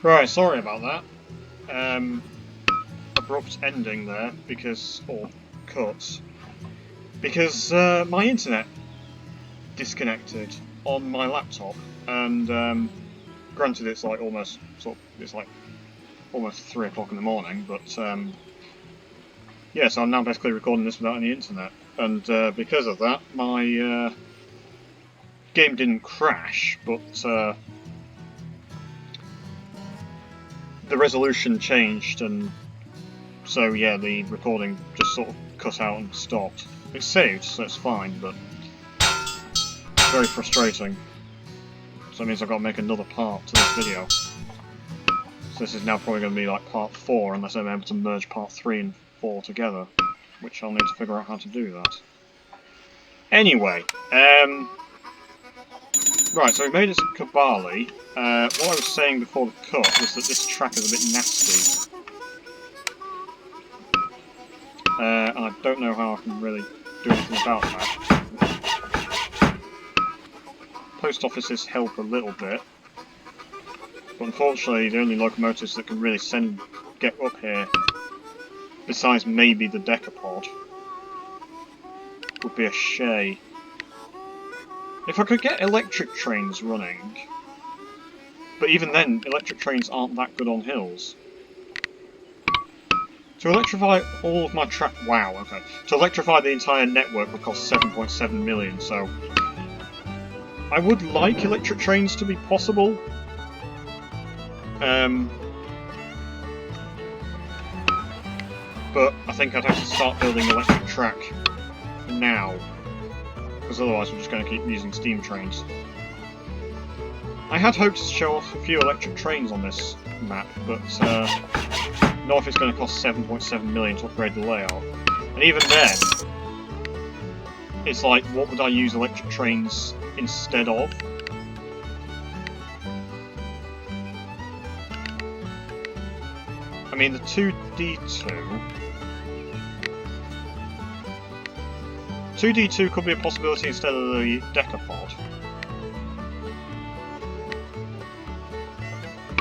Right, sorry about that. Abrupt ending there, or cut, because my internet disconnected on my laptop, and granted it's like almost almost 3 o'clock in the morning, but yeah, so I'm now basically recording this without any internet, and because of that, my game didn't crash, but the resolution changed, and so yeah, the recording just sort of cut out and stopped. It's saved, so it's fine, but very frustrating. So that means I've got to make another part to this video. So this is now probably going to be like part 4, unless I'm able to merge part 3 and 4 together, which I'll need to figure out how to do that. Anyway, right, so we made it to Kabali. What I was saying before the cut was that this track is a bit nasty. And I don't know how I can really do anything about that. Post offices help a little bit, but unfortunately the only locomotives that can really get up here, besides maybe the Decapod, would be a Shay. If I could get electric trains running, but even then, electric trains aren't that good on hills. To electrify all of my track... Wow, okay. To electrify the entire network would cost 7.7 million, so... I would like electric trains to be possible. But I think I'd have to start building electric track now, because otherwise we're just going to keep using steam trains. I had hoped to show off a few electric trains on this map, but not if it's going to cost 7.7 million to upgrade the layout. And even then, it's like, what would I use electric trains instead of? I mean, the 2D2... 2D2 could be a possibility instead of the Decapod.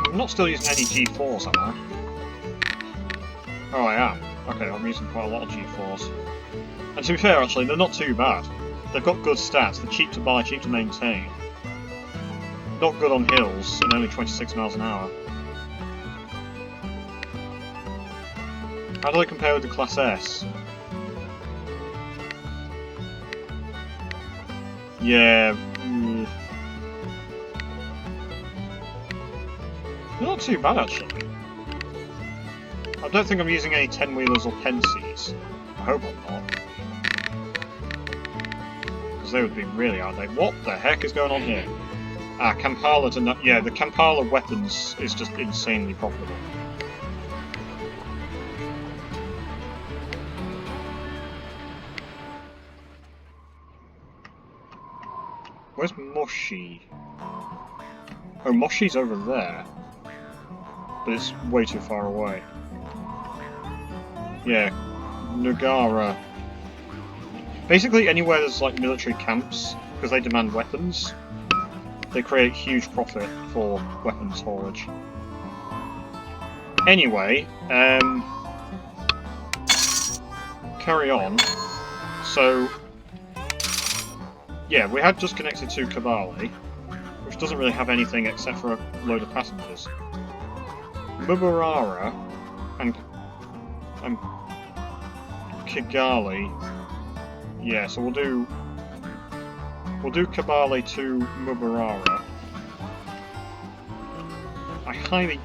I'm not still using any G4s, am I? Oh, I am. Okay, I'm using quite a lot of G4s. And to be fair, actually, they're not too bad. They've got good stats, they're cheap to buy, cheap to maintain. Not good on hills, and only 26 miles an hour. How do they compare with the Class S? Yeah... They're not too bad, actually. I don't think I'm using any 10-wheelers or Pensies. I hope I'm not. Because they would be really outdated. What the heck is going on here? Ah, Kampala to... Yeah, the Kampala weapons is just insanely profitable. Where's Moshi? Oh, Moshi's over there. But it's way too far away. Yeah, Nagara. Basically anywhere there's like military camps, because they demand weapons, they create huge profit for weapons haulage. Anyway, carry on. So, yeah, we had just connected to Kabali, which doesn't really have anything except for a load of passengers. Mubarara and Kigali. Yeah, so we'll do Kabali to Mubarara. I highly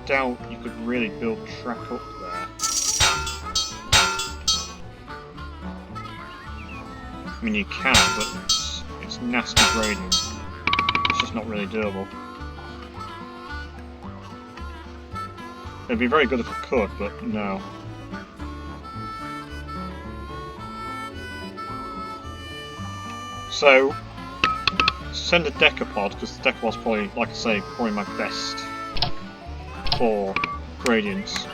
doubt you could really build track up there. I mean, you can, but it's nasty grading. It's just not really doable. It'd be very good if I could, but no. So, send a Decapod, because the Decapod's probably, like I say, probably my best for gradients.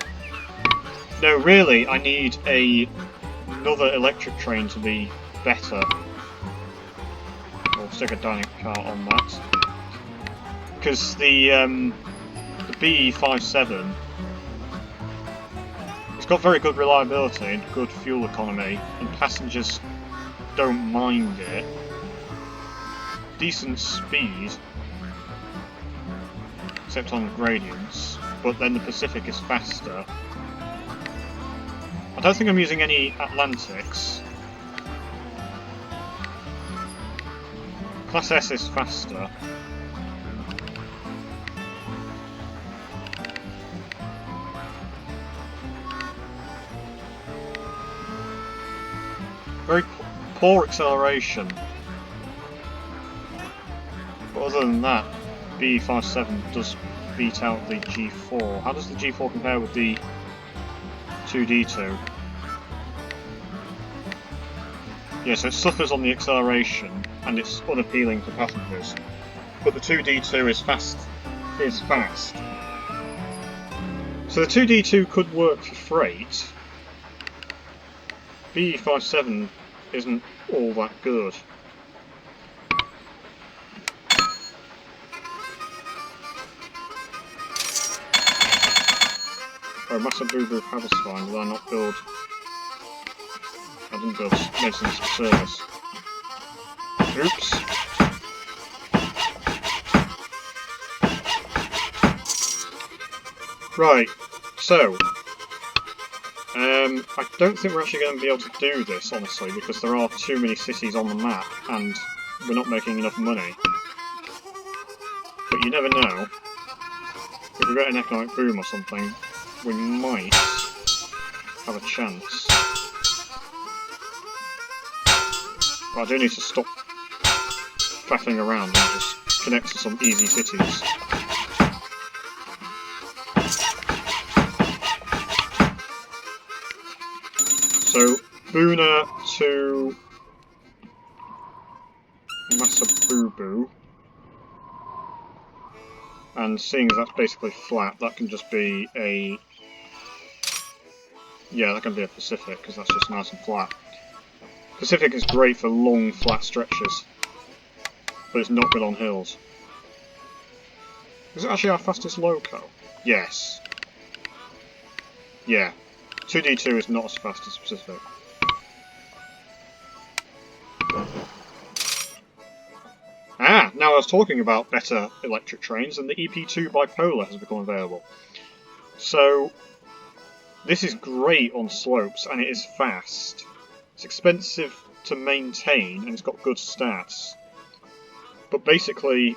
No, really, I need another electric train to be better. We'll stick a dynamic cart on that. Because the BE57, it's got very good reliability and good fuel economy, and passengers don't mind it. Decent speed, except on gradients, but then the Pacific is faster. I don't think I'm using any Atlantics. Class S is faster. Very poor acceleration. But other than that, BE57 does beat out the G4. How does the G4 compare with the 2D2? Yeah, so it suffers on the acceleration, and it's unappealing to passengers. But the 2D2 is fast. So the 2D2 could work for freight. BE57 isn't all that good. Oh, Massa Boo Boo Habersfine, did I not build? I didn't build medicines for service. Oops. Right, so I don't think we're actually going to be able to do this, honestly, because there are too many cities on the map, and we're not making enough money. But you never know. If we get an economic boom or something, we might have a chance. But I do need to stop faffing around and just connect to some easy cities. So, Boona to Massa Boo Boo. And seeing as that's basically flat, that can just be a... yeah, that can be a Pacific, because that's just nice and flat. Pacific is great for long, flat stretches, but it's not good on hills. Is it actually our fastest loco? Yes. Yeah. 2D2 is not as fast as Pacific. Ah! Now I was talking about better electric trains, and the EP2 bipolar has become available. So, this is great on slopes, and it is fast. It's expensive to maintain, and it's got good stats. But basically,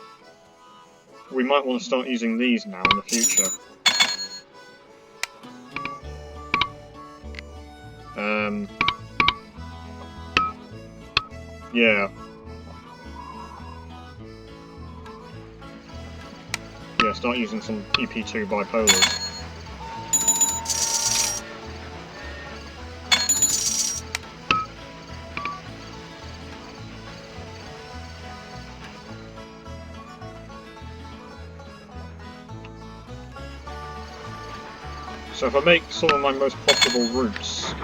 we might want to start using these now in the future. Yeah. Yeah, start using some EP2 bipolars. So if I make some of my most profitable routes,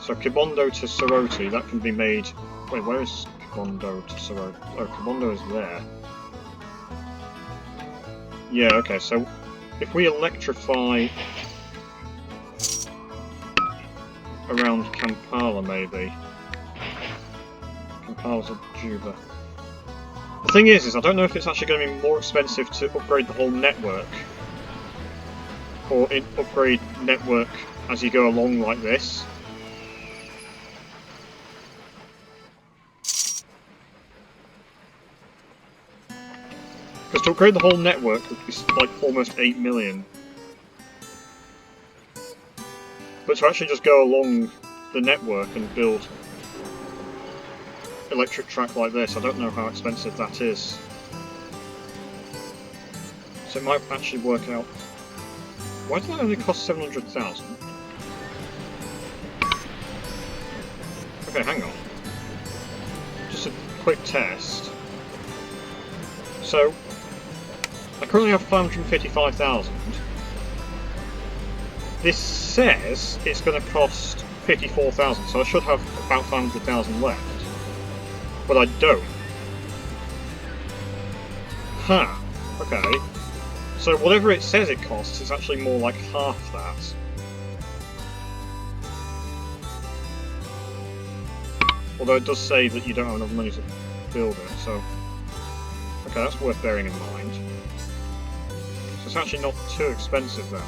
so Kibondo to Soroti, that can be made... wait, where is Kibondo to Soroti? Oh, Kibondo is there. Yeah, okay, so if we electrify around Kampala, maybe. Kampala's a Juba. The thing is I don't know if it's actually going to be more expensive to upgrade the whole network, or upgrade network as you go along like this. Because to upgrade the whole network would be like almost 8 million. But to actually just go along the network and build electric track like this, I don't know how expensive that is. So it might actually work out. Why did that only cost 700,000? Okay, hang on. Just a quick test. So, I currently have 555,000. This says it's going to cost 54,000, so I should have about 500,000 left. But I don't. Huh. Okay. So whatever it says it costs, it's actually more like half that. Although it does say that you don't have enough money to build it, so... Okay, that's worth bearing in mind. So it's actually not too expensive then.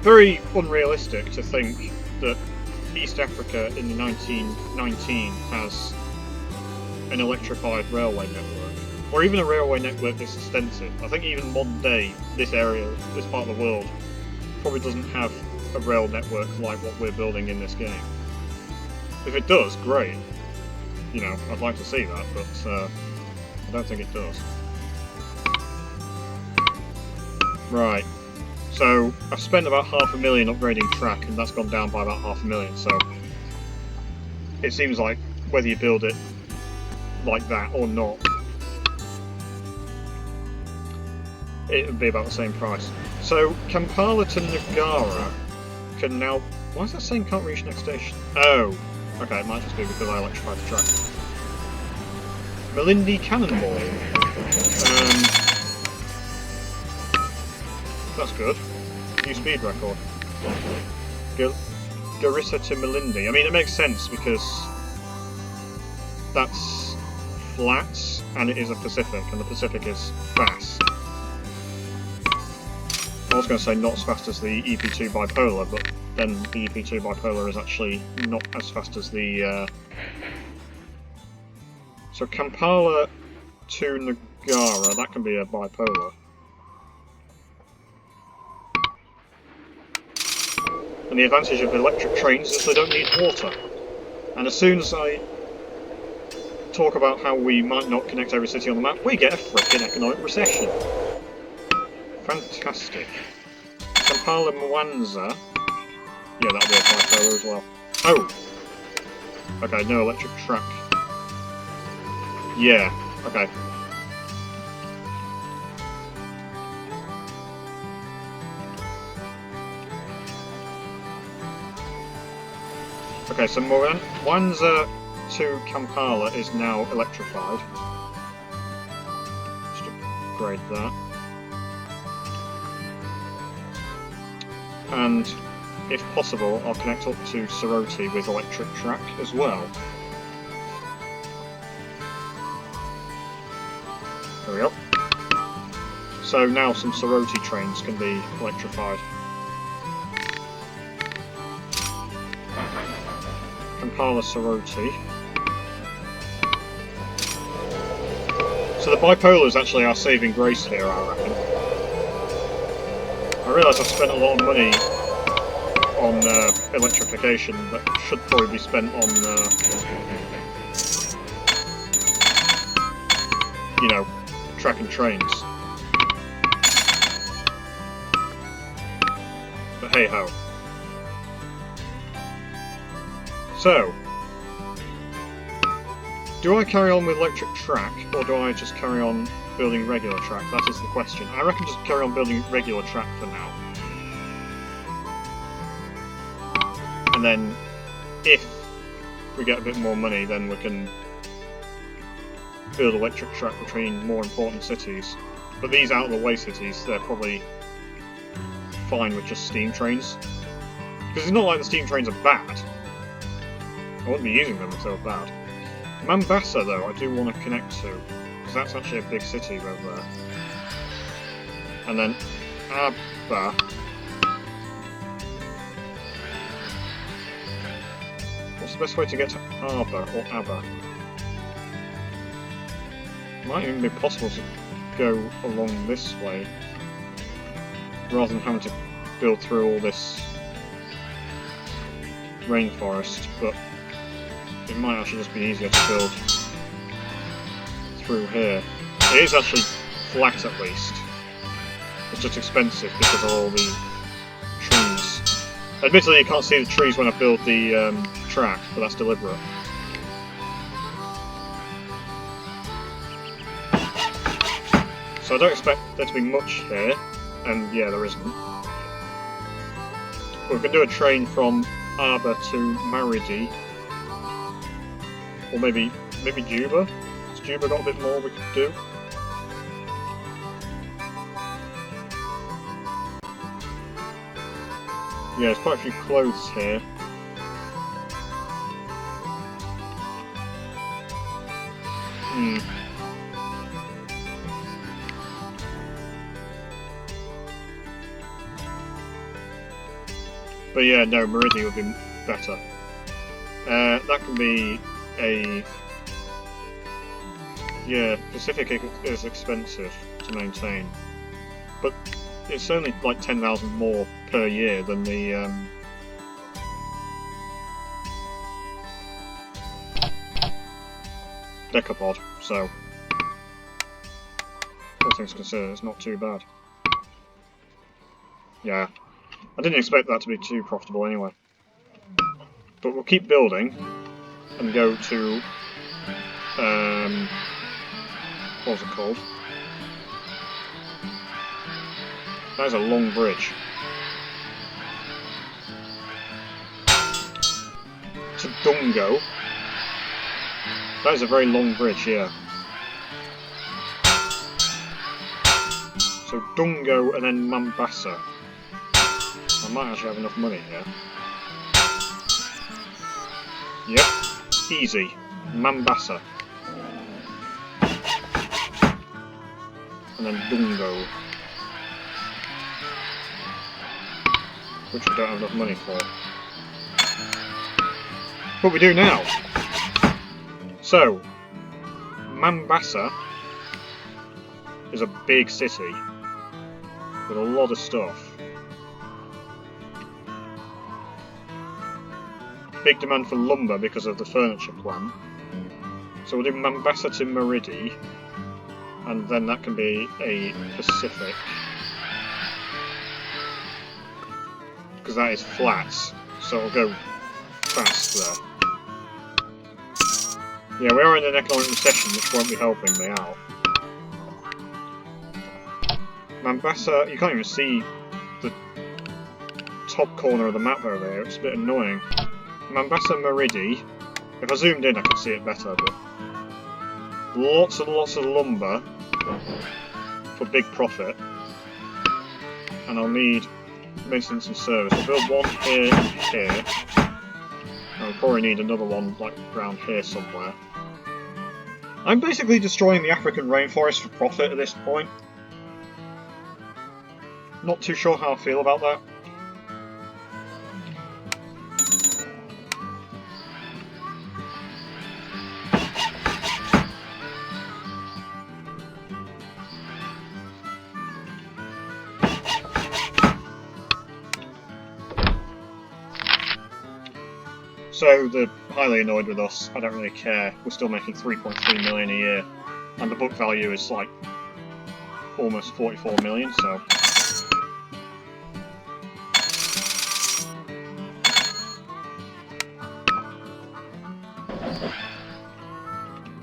Very unrealistic to think that East Africa in the 1919 has an electrified railway network, or even a railway network this extensive. I think even modern day, this area, this part of the world, probably doesn't have a rail network like what we're building in this game. If it does, great. You know, I'd like to see that, but I don't think it does. Right. So, I've spent about $500,000 upgrading track, and that's gone down by about $500,000, so... It seems like, whether you build it like that or not, it would be about the same price. So, Kampala to Nagara can now... Why is that saying can't reach next station? Oh! Okay, it might just be because I electrified the track. Malindi Cannonball. That's good. New speed record. Garissa to Malindi. I mean, it makes sense because that's flat and it is a Pacific, and the Pacific is fast. I was going to say not as fast as the EP2 bipolar, but then the EP2 bipolar is actually not as fast as the... So Kampala to Nagara, that can be a bipolar. And the advantage of electric trains is they don't need water. And as soon as I talk about how we might not connect every city on the map, we get a frickin' economic recession. Fantastic. Kampala Mwanza. Yeah, that'll be a bipolar as well. Oh! Okay, no electric track. Yeah, okay. Okay, so Mwanza to Kampala is now electrified. Just upgrade that. And, if possible, I'll connect up to Soroti with electric track as well. There we go. So now some Soroti trains can be electrified. Kampala Soroti. So the bipolar is actually our saving grace here, I reckon. I realise I've spent a lot of money on electrification that should probably be spent on, you know, track and trains. But hey ho. So, do I carry on with electric track, or do I just carry on building regular track? That is the question. I reckon just carry on building regular track for now. And then, if we get a bit more money, then we can build electric track between more important cities. But these out-of-the-way cities, they're probably fine with just steam trains. Because it's not like the steam trains are bad. I wouldn't be using them if they were bad. Mombasa, though, I do want to connect to, because that's actually a big city over there. And then Aba. What's the best way to get to Aba or Aba? It might even be possible to go along this way, rather than having to build through all this rainforest, but it might actually just be easier to build through here. It is actually flat at least. It's just expensive because of all the trees. Admittedly, you can't see the trees when I build the track, but that's deliberate. So I don't expect there to be much here, and yeah, there isn't. But we can do a train from Aba to Maridi Or maybe Juba? Has Juba got a bit more we could do? Yeah, there's quite a few clothes here. But yeah, no, Meridian would be better. That can be a... Yeah, Pacific is expensive to maintain. But it's only like 10,000 more per year than the... Decapod, so... all things considered, it's not too bad. Yeah. I didn't expect that to be too profitable anyway. But we'll keep building and go to what was it called? That is a long bridge. To Dungo. That is a very long bridge here. So Dungo and then Mombasa. I might actually have enough money here. Yep, easy. Mombasa. And then Dungo. Which we don't have enough money for. But we do now! So, Mombasa is a big city with a lot of stuff. Big demand for lumber because of the furniture plan. So we'll do Mombasa to Meridi, and then that can be a Pacific. Because that is flat, so it'll go fast there. Yeah, we are in an economic recession, which won't be helping me out. Mombasa, you can't even see the top corner of the map over there, it's a bit annoying. Mombasa Meridi, if I zoomed in I could see it better, but lots and lots of lumber for big profit. And I'll need maintenance and service. I'll build one here and here. I'll probably need another one like around here somewhere. I'm basically destroying the African rainforest for profit at this point. Not too sure how I feel about that. So they're highly annoyed with us, I don't really care, we're still making 3.3 million a year, and the book value is like almost 44 million, so...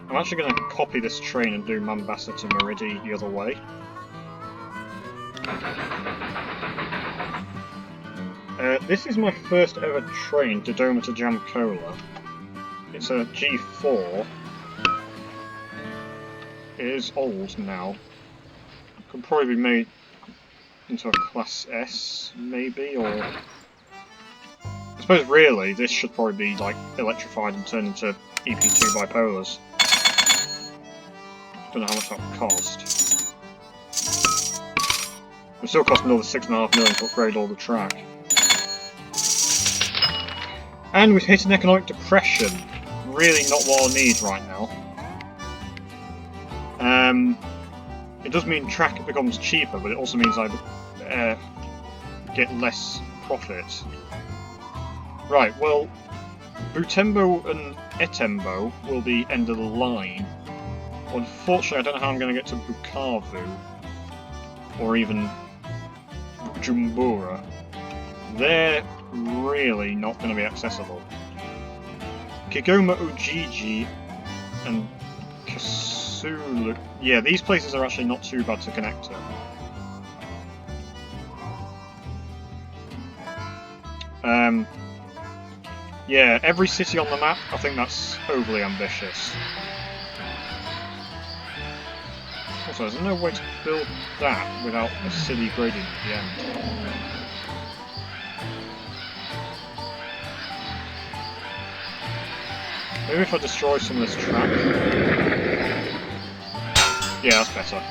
I'm actually going to copy this train and do Mombasa to Meridi the other way. This is my first ever train, Dodoma to Jamkola. It's a G4. It is old now. Could probably be made into a Class S, maybe, or... I suppose really, this should probably be like electrified and turned into EP2 bipolars. Don't know how much that would cost. It would still cost another 6.5 million to upgrade all the track. And we've hit an economic depression. Really not what I need right now. It does mean track becomes cheaper, but it also means I get less profit. Right, well, Butembo and Etembo will be end of the line. Unfortunately, I don't know how I'm going to get to Bukavu, or even Jumbura. They're really not going to be accessible. Kigoma Ujiji and Kasulu... Yeah, these places are actually not too bad to connect to. Yeah, every city on the map, I think that's overly ambitious. Also, there's no way to build that without a silly gradient at the end. Maybe if I destroy some of this track. Yeah, that's better.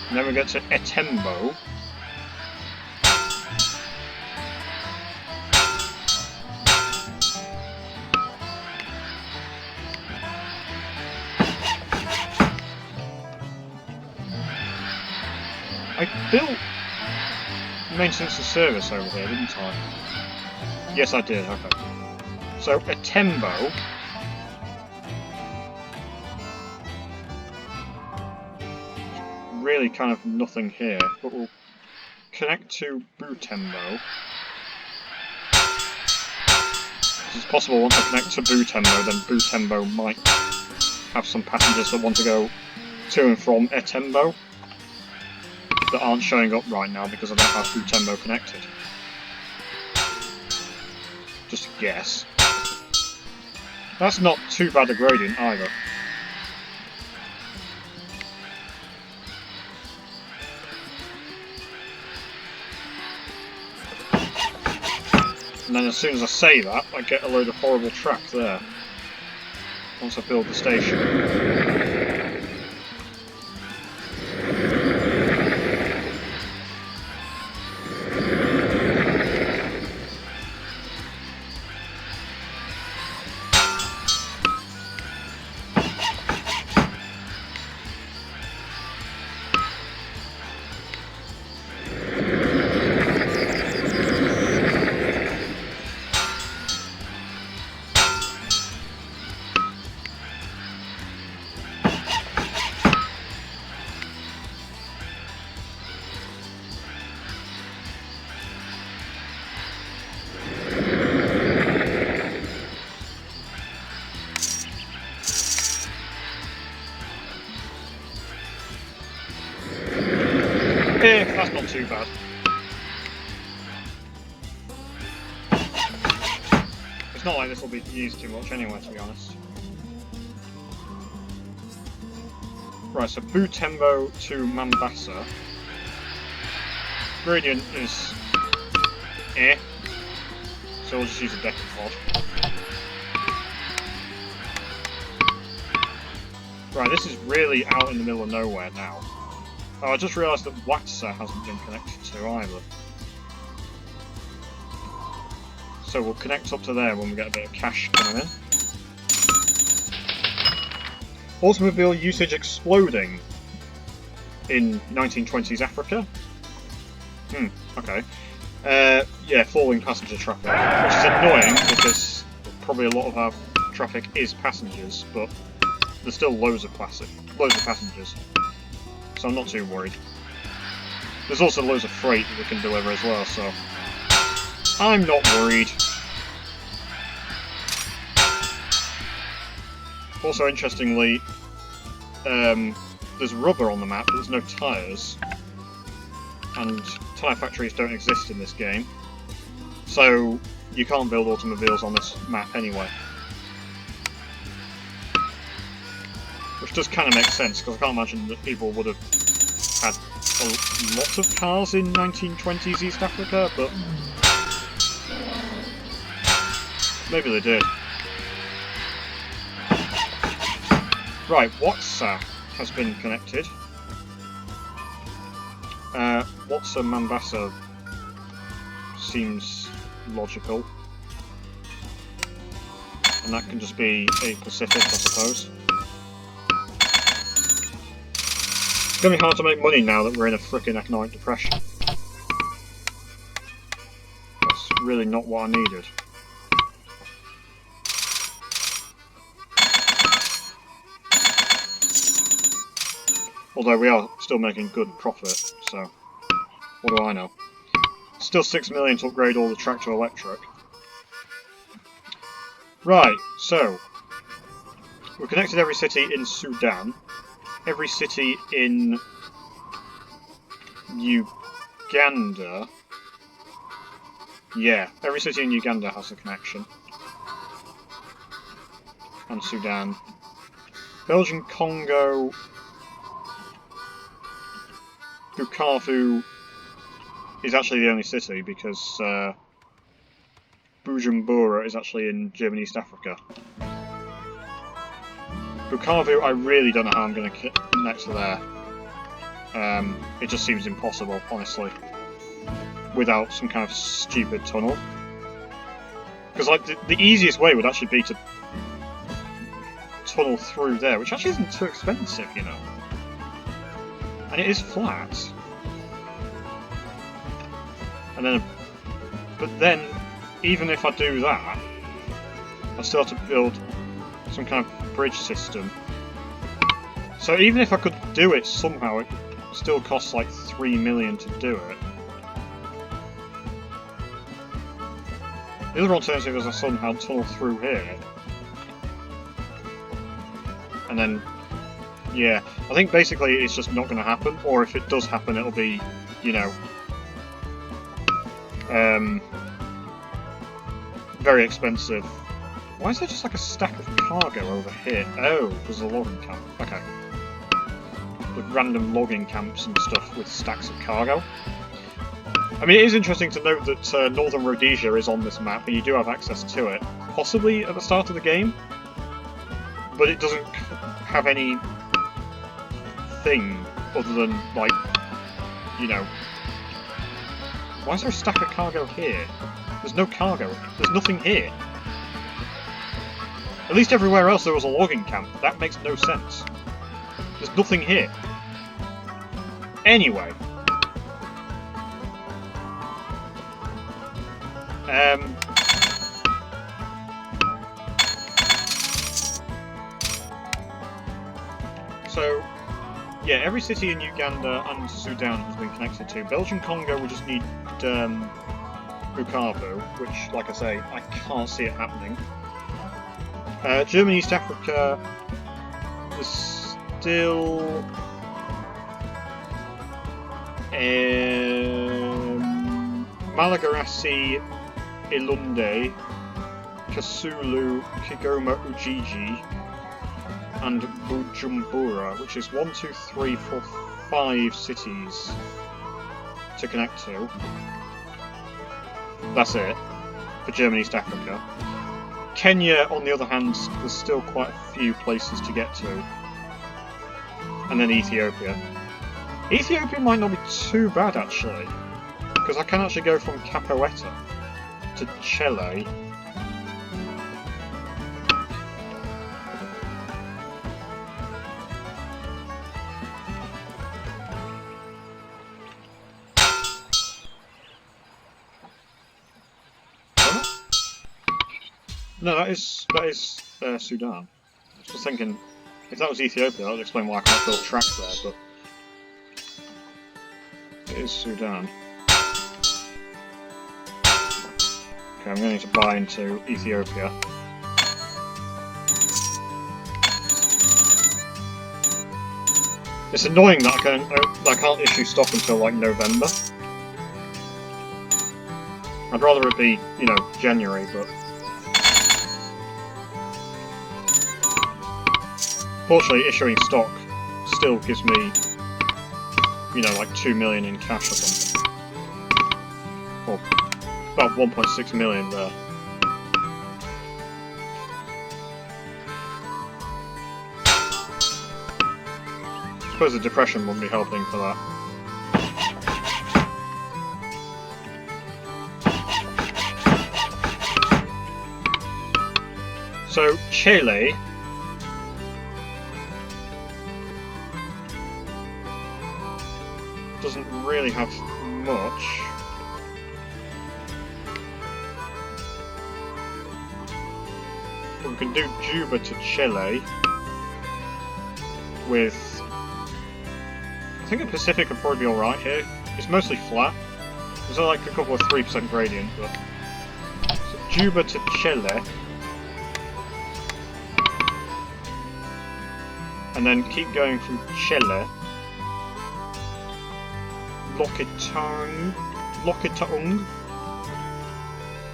And then we get to Etembo. I built maintenance and service over here, didn't I? Yes, I did, okay. So, Etembo. Really kind of nothing here, but we'll connect to Butembo. It's possible once I connect to Butembo, then Butembo might have some passengers that want to go to and from Etembo that aren't showing up right now because I don't have Butembo connected. Just a guess. That's not too bad a gradient either. And then as soon as I say that, I get a load of horrible track there. Once I build the station. That's not too bad. It's not like this will be used too much anyway, to be honest. Right, so Butembo to Mombasa. Gradient is so we'll just use a decapod. Right, this is really out in the middle of nowhere now. Oh, I just realised that Watsa hasn't been connected to either. So we'll connect up to there when we get a bit of cash coming in. Automobile usage exploding in 1920s Africa. Okay. Yeah, falling passenger traffic, which is annoying because probably a lot of our traffic is passengers, but there's still loads of passengers. So I'm not too worried. There's also loads of freight that we can deliver as well, so I'm not worried. Also, interestingly, there's rubber on the map, but there's no tyres. And tyre factories don't exist in this game. So you can't build automobiles on this map anyway. Which does kind of make sense, because I can't imagine that people would have had a lot of cars in 1920s East Africa, but maybe they did. Right, Watsa has been connected. Watsa Mombasa seems logical. And that can just be a Pacific, I suppose. It's going to be hard to make money now that we're in a frickin' economic depression. That's really not what I needed. Although we are still making good profit, so what do I know? Still 6 million to upgrade all the track to electric. Right, so we've connected every city in Sudan, every city in Uganda, Yeah, every city in Uganda has a connection. And Sudan. Belgian Congo... Bukavu is actually the only city because Bujumbura is actually in German East Africa. Bukavu, I really don't know how I'm going to connect to there. It just seems impossible, honestly, without some kind of stupid tunnel. Because like the easiest way would actually be to tunnel through there, which actually isn't too expensive, you know. And it is flat. And then, but then, even if I do that, I still have to build some kind of bridge system. So even if I could do it somehow, it still costs like 3 million to do it. The other alternative is I somehow tunnel through here. And then, yeah, I think basically it's just not going to happen, or if it does happen, it'll be, you know, very expensive. Why is there just like a stack of cargo over here? Oh, there's a logging camp. Okay. With random logging camps and stuff with stacks of cargo. I mean, it is interesting to note that Northern Rhodesia is on this map, and you do have access to it. Possibly at the start of the game, but it doesn't have any thing other than, like, you know... Why is there a stack of cargo here? There's no cargo. There's nothing here. At least everywhere else there was a logging camp. That makes no sense. There's nothing here. Anyway. So, yeah, every city in Uganda and Sudan has been connected to. Belgian Congo, we just need Bukavu, which, like I say, I can't see it happening. German East Africa, there's still... Malagarasi, Ilunde, Kasulu, Kigoma Ujiji, and Bujumbura, which is 1, 2, 3, 4, 5 cities to connect to. That's it for German East Africa. Kenya, on the other hand, there's still quite a few places to get to. And then Ethiopia. Ethiopia might not be too bad, actually, because I can actually go from Capoeira to Chile. No, that is Sudan. I was just thinking, if that was Ethiopia, that would explain why I can't build tracks there, but it is Sudan. Okay, I'm going to need to buy into Ethiopia. It's annoying that I can't issue stock until like November. I'd rather it be, you know, January, but fortunately, issuing stock still gives me, you know, like 2 million in cash or something. Or about 1.6 million there. I suppose the depression wouldn't be helping for that. So, Chile doesn't really have much. But we can do Juba to Chile with... I think the Pacific would probably be alright here. It's mostly flat. There's like a couple of 3% gradient, but... So Juba to Chile. And then keep going from Chile. Lokitaung.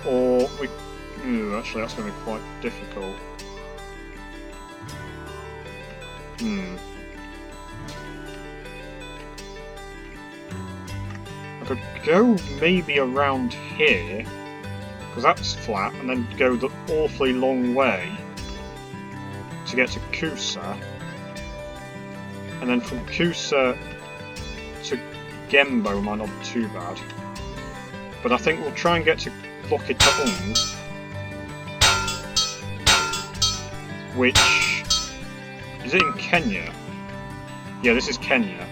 Or we... Ooh, actually that's going to be quite difficult. I could go maybe around here, because that's flat, and then go the awfully long way to get to Kusa. And then from Kusa to Gembo might not be too bad. But I think we'll try and get to Lokitaung, which... is it in Kenya? Yeah, this is Kenya.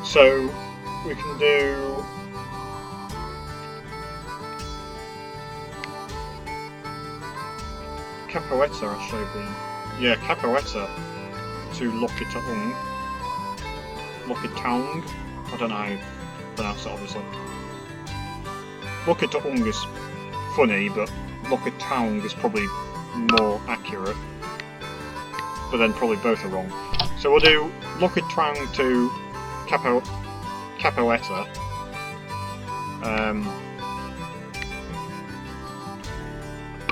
So we can do Capoeira actually being, yeah, Capoeira to Lokitaung. Lokitaung. I don't know how you pronounce it obviously. Lokitaung is funny, but Lokitaung is probably more accurate. But then probably both are wrong. So we'll do Lokitaung to Capoeira.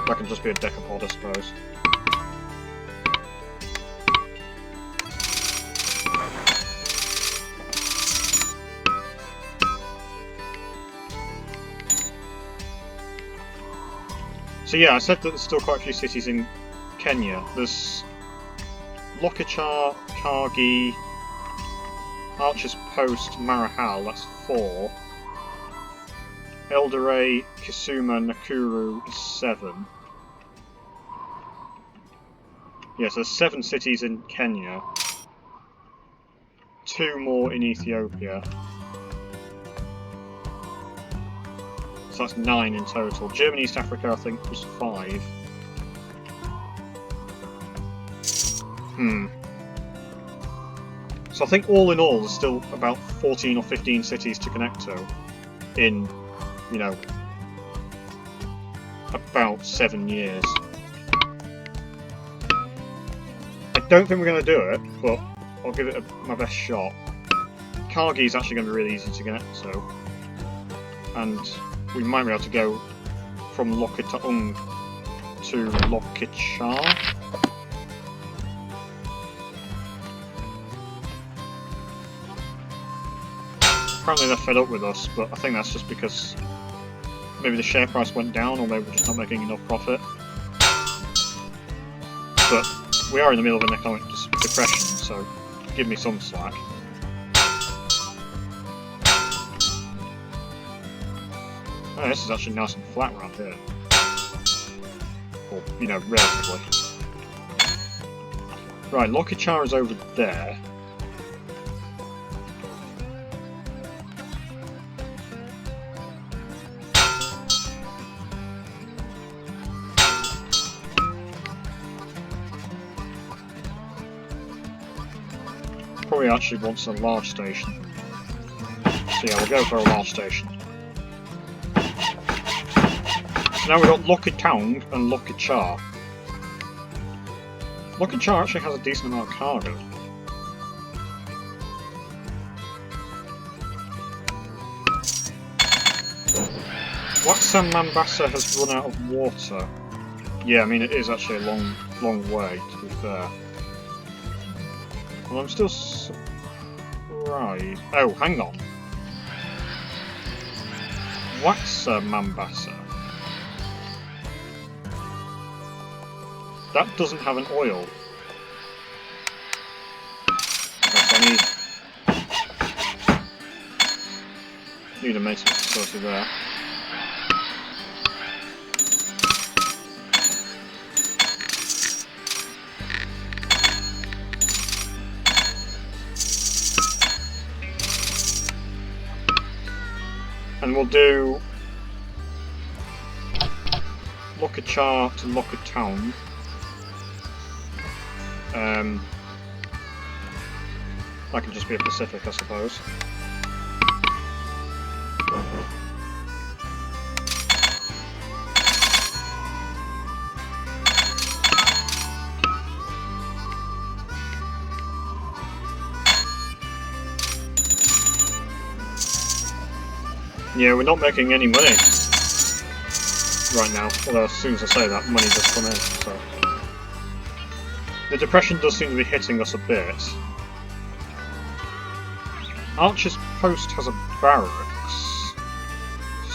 That can just be a decapod, I suppose. So yeah, I said that there's still quite a few cities in Kenya. There's Lokichar, Kargi, Archer's Post, Marahal, that's 4. Eldoret, Kisumu, Nakuru is 7. Yes, there's 7 cities in Kenya. 2 more in Ethiopia. So that's 9 in total. Germany, East Africa, I think, was 5. So I think all in all there's still about 14 or 15 cities to connect to in, you know, about 7 years. I don't think we're going to do it, but I'll give it my best shot. Kargi is actually going to be really easy to connect to, and we might be able to go from Lokitaung to Lokichar. Apparently they're fed up with us, but I think that's just because maybe the share price went down, or maybe we're just not making enough profit. But we are in the middle of an economic depression, so give me some slack. Oh, this is actually nice and flat around here. Or, you know, relatively. Right, Lokichar is over there. Probably actually wants a large station. So yeah, we'll go for a large station. So now we've got Lokitaung and Lokichar. Lokichar actually has a decent amount of cargo. Waxam Mambasa has run out of water. Yeah, I mean it is actually a long way, to be fair. Well, I'm still surprised. Oh, hang on. Waxa Mambasa. That doesn't have an oil. I need a maintenance facility there. And we'll do Lokichar to Lokitaung. That can just be a Pacific, I suppose. Yeah, we're not making any money right now, although as soon as I say that, money does come in, so... The depression does seem to be hitting us a bit. Archer's Post has a barracks,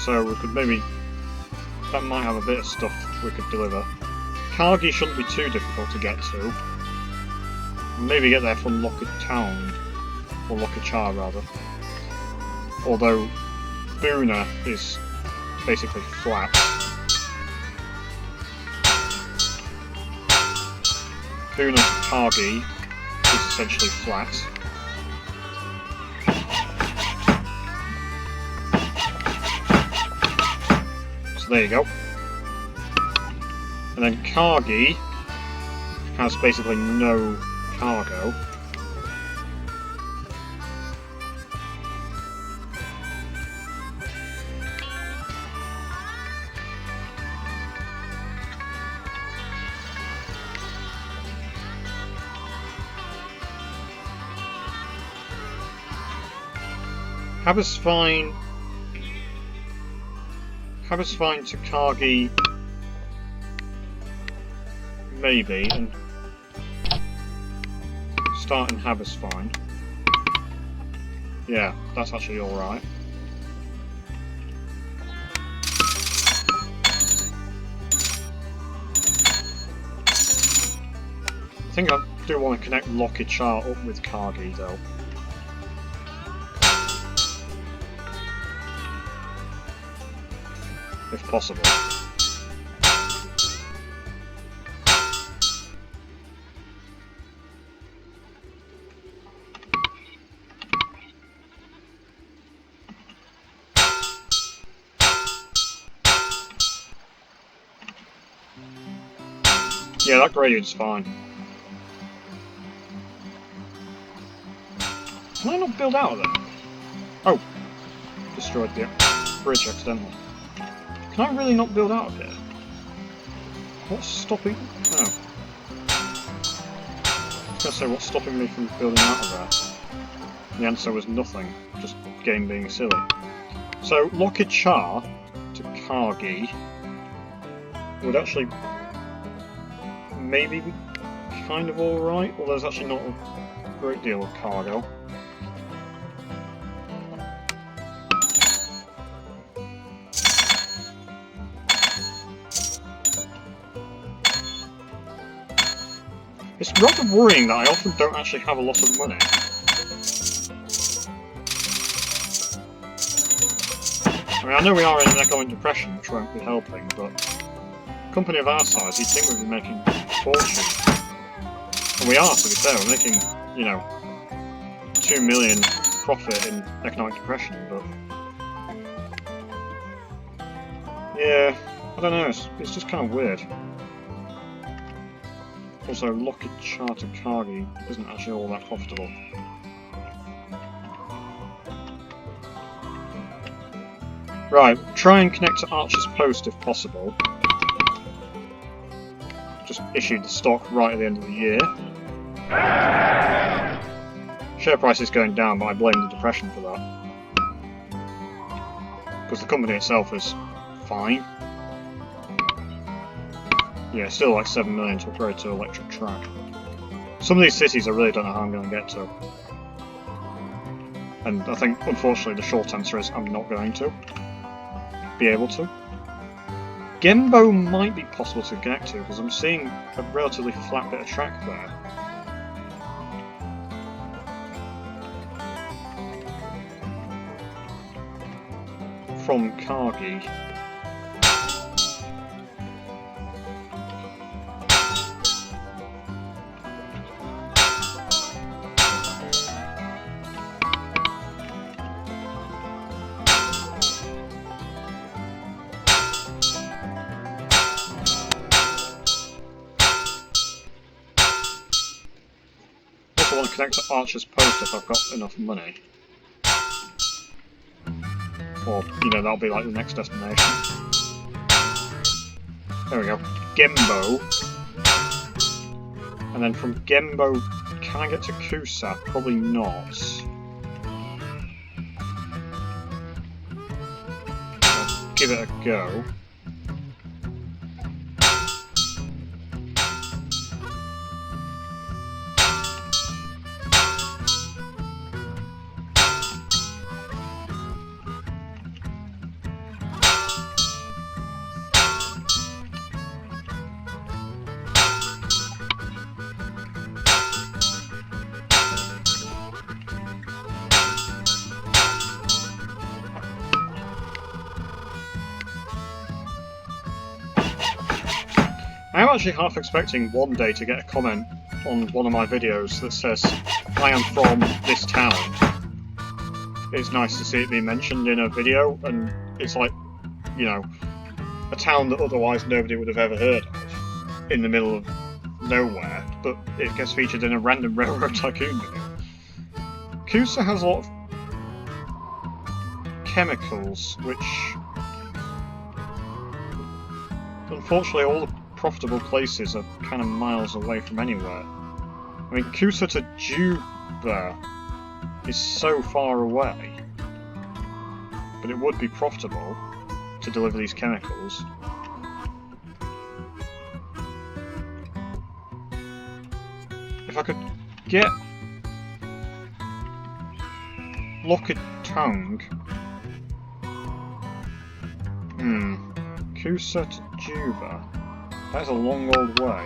so we could maybe... That might have a bit of stuff we could deliver. Cargi shouldn't be too difficult to get to. Maybe get there from Lockett Town, or Lockachar rather. Although Boona is basically flat. Boona to Cargi is essentially flat. So there you go. And then Cargi has basically no cargo. Habsfine to Cargi, maybe, and start in Habsfine. Yeah, that's actually alright. I think I do want to connect Lockachar up with Cargi though. If possible. Yeah, that gradient's fine. Can I not build out of there? Oh, destroyed the bridge accidentally. Can I really not build out of here? What's stopping... Oh. I was going to say, what's stopping me from building out of there? The answer was nothing, just game being silly. So, Lockachar to Cargi would actually maybe be kind of alright, although there's actually not a great deal of cargo. It's rather worrying that I often don't actually have a lot of money. I mean, I know we are in an economic depression, which won't be helping, but a company of our size, you'd think we'd be making a fortune. And we are, to be fair, we're making, you know, 2 million profit in economic depression, but... Yeah, I don't know, it's just kind of weird. Also, Lockachar to Cargi isn't actually all that profitable. Right, try and connect to Archer's Post if possible. Just issued the stock right at the end of the year. Share price is going down, but I blame the depression for that. Because the company itself is fine. Yeah, still like 7 million to upgrade to electric track. Some of these cities I really don't know how I'm going to get to. And I think, unfortunately, the short answer is I'm not going to be able to. Gembo might be possible to connect to, because I'm seeing a relatively flat bit of track there. From Cargi. connect to Archer's Post if I've got enough money. Or, you know, that'll be like the next destination. There we go. Gembo. And then from Gembo, can I get to Kusa? Probably not. I'll give it a go. I'm actually half expecting one day to get a comment on one of my videos that says, I am from this town. It's nice to see it being mentioned in a video, and it's like, you know, a town that otherwise nobody would have ever heard of, in the middle of nowhere, but it gets featured in a random Railroad Tycoon video. Kusa has a lot of chemicals, which, unfortunately, all the profitable places are kind of miles away from anywhere. I mean, Kusa to Juba is so far away, but it would be profitable to deliver these chemicals. If I could get Locked Tongue, Kusa to Juba. That's a long old way.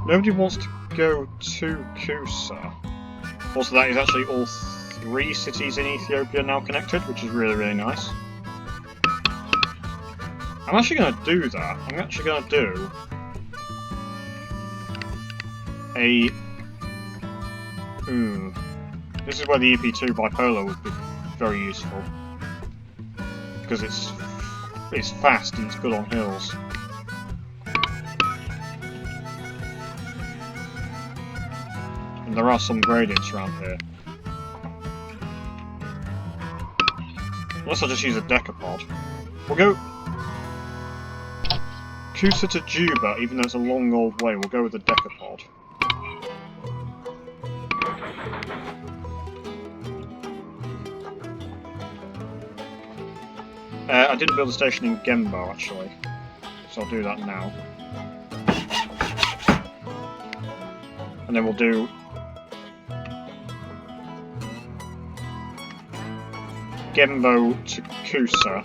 Nobody wants to go to Kusa. Also, that is actually all 3 cities in Ethiopia now connected, which is really, really nice. I'm actually going to do that. I'm actually going to do a... This is where the EP2 bipolar would be very useful, because it's fast and it's good on hills. And there are some gradients around here. Unless I just use a decapod. We'll go Kusa to Juba, even though it's a long old way, we'll go with the decapod. I didn't build a station in Gembo, actually, so I'll do that now. And then we'll do Gembo to Kusa.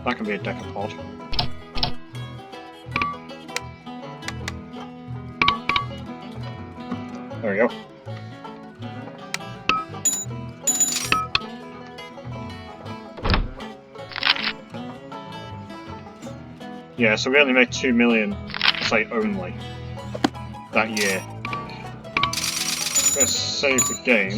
That can be a decapod. There we go. Yeah, so we only made 2 million, I say only, that year. Let's save the game.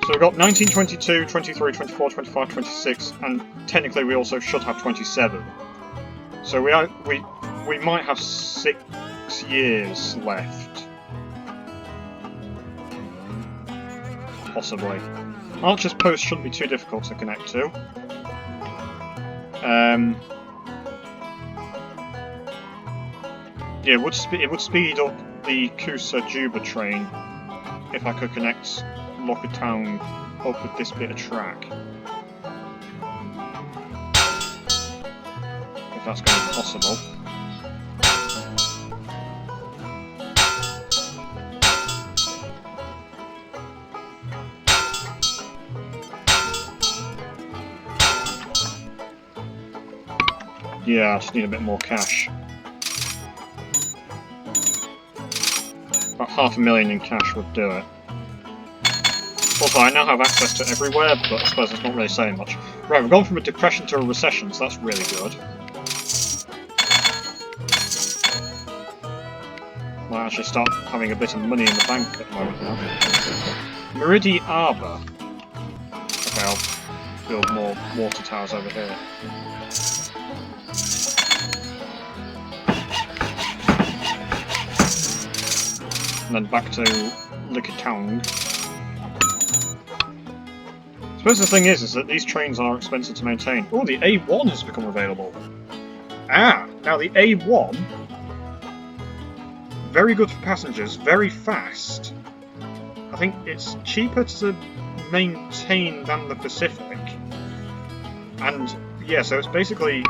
So we've got 19, 22, 23, 24, 25, 26, and technically we also should have 27. So we might have 6 years left. Possibly. Archer's Post shouldn't be too difficult to connect to. Yeah, it would speed up the Kusa-Juba train if I could connect Locked Town up with this bit of track. If that's going to be possible. Yeah, I just need a bit more cash. About $500,000 in cash would do it. Also, I now have access to everywhere, but I suppose it's not really saying much. Right, we've gone from a depression to a recession, so that's really good. Might actually start having a bit of money in the bank at the moment now. Meridi Arbor. Okay, I'll build more water towers over here. And then back to Likatong. I suppose the thing is that these trains are expensive to maintain. Oh, the A1 has become available. Ah, now the A1, very good for passengers, very fast. I think it's cheaper to maintain than the Pacific. And yeah, so it's basically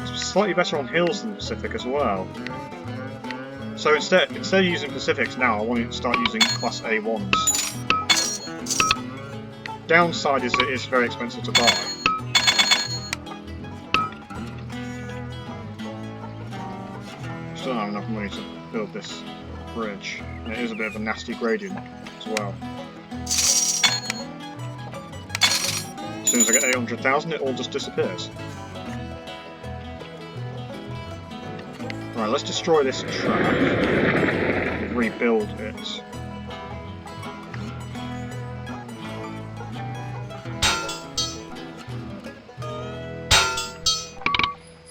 it's slightly better on hills than the Pacific as well. So instead of using Pacifics now, I want to start using Class A1s. Downside is it is very expensive to buy. Still don't have enough money to build this bridge. And it is a bit of a nasty gradient as well. As soon as I get 800,000, it all just disappears. Right, let's destroy this track and rebuild it.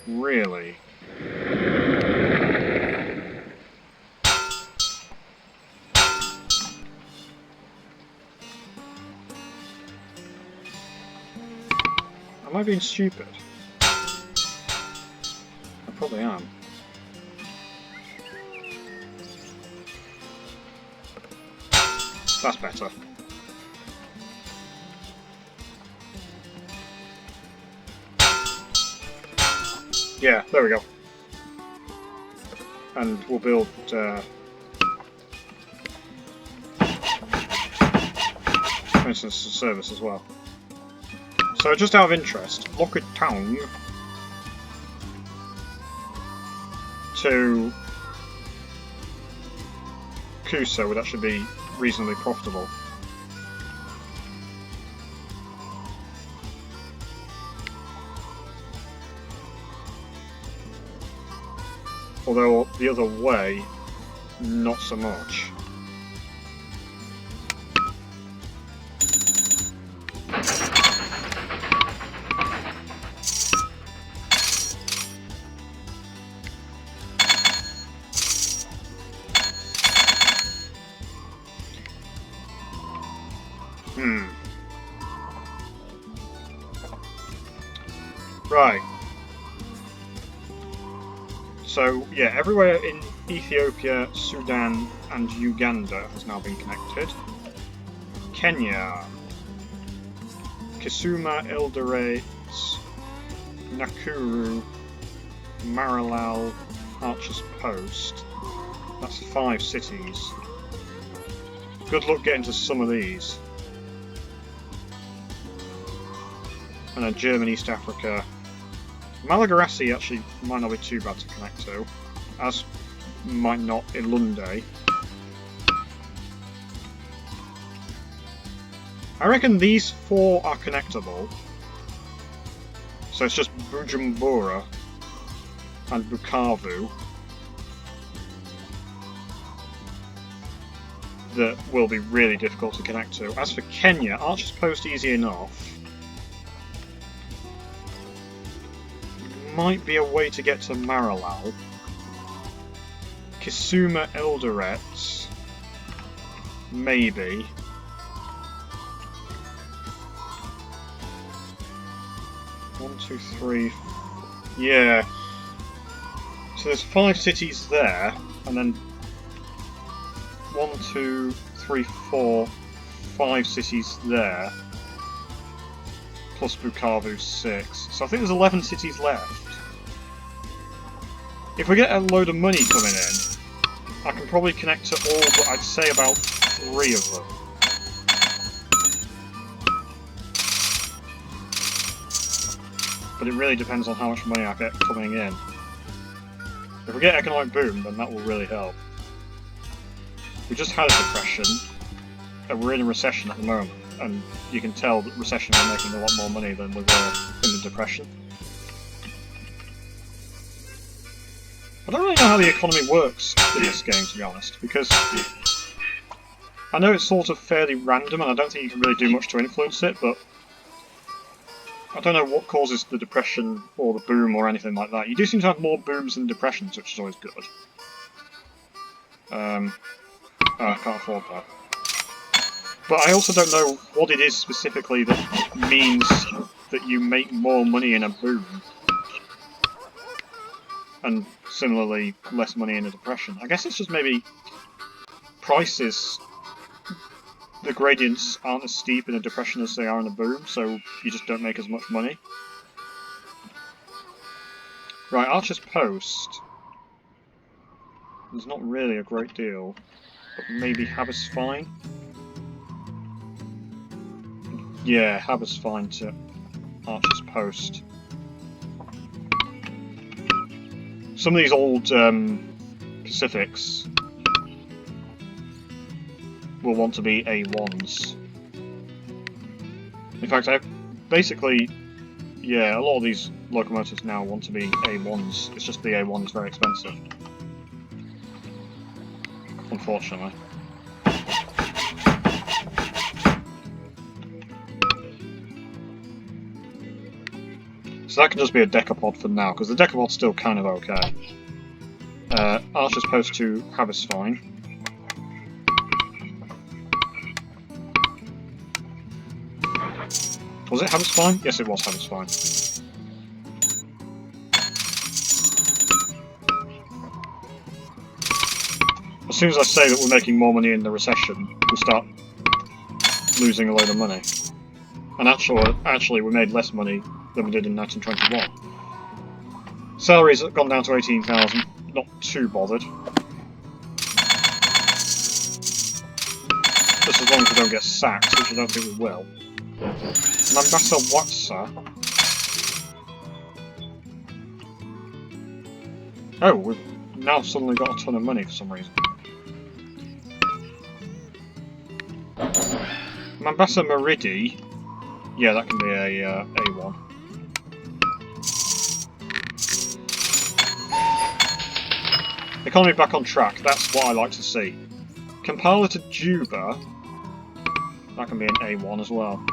Really? Am I being stupid? I probably am. That's better. Yeah, there we go. And we'll build for instance, service as well. So just out of interest, Likatong to Kusa would actually be reasonably profitable. Although the other way, not so much. Right. So, yeah, everywhere in Ethiopia, Sudan, and Uganda has now been connected. Kenya, Kisumu, Eldoret, Nakuru, Maralal, Archer's Post. That's 5 cities. Good luck getting to some of these. And then Germany, East Africa. Malagarassi actually might not be too bad to connect to, as might not Ilunde. I reckon these 4 are connectable. So it's just Bujumbura and Bukavu that will be really difficult to connect to. As for Kenya, Archer's Post easy enough. Might be a way to get to Maralal. Kisumu, Eldoret, maybe. One, two, three. Yeah. So there's 5 cities there, and then 1, 2, 3, 4, 5 cities there. Plus Bukavu 6. So I think there's 11 cities left. If we get a load of money coming in, I can probably connect to all but I'd say about 3 of them. But it really depends on how much money I get coming in. If we get economic boom, then that will really help. We just had a depression, and we're in a recession at the moment, and you can tell that recession we're making a lot more money than we were in the depression. I don't really know how the economy works in this game, to be honest, because I know it's sort of fairly random, and I don't think you can really do much to influence it, but I don't know what causes the depression or the boom or anything like that. You do seem to have more booms than depressions, which is always good. Oh, I can't afford that. But I also don't know what it is specifically that means that you make more money in a boom, and similarly less money in a depression. I guess it's just maybe prices. The gradients aren't as steep in a depression as they are in a boom, so you just don't make as much money. Right, Archer's Post. There's not really a great deal, but maybe Haber's fine. Yeah, Haber's fine to Archer's Post. Some of these old Pacifics will want to be A1s. In fact, basically, yeah, a lot of these locomotives now want to be A1s. It's just the A1 is very expensive. Unfortunately. So that can just be a decapod for now, because the decapod's still kind of okay. Archer's Post to Haber's fine. Was it Haber's fine? Yes, it was Haber's fine. As soon as I say that we're making more money in the recession, we start losing a load of money. And actually we made less money than we did in 1921. Salaries have gone down to 18,000, not too bothered. Just as long as we don't get sacked, which I don't think we will. Mombasa Watsa. Oh, we've now suddenly got a ton of money for some reason. Mombasa Maridi. Yeah, that can be a A1. Economy back on track, that's what I like to see. Kampala to Juba. That can be an A1 as well.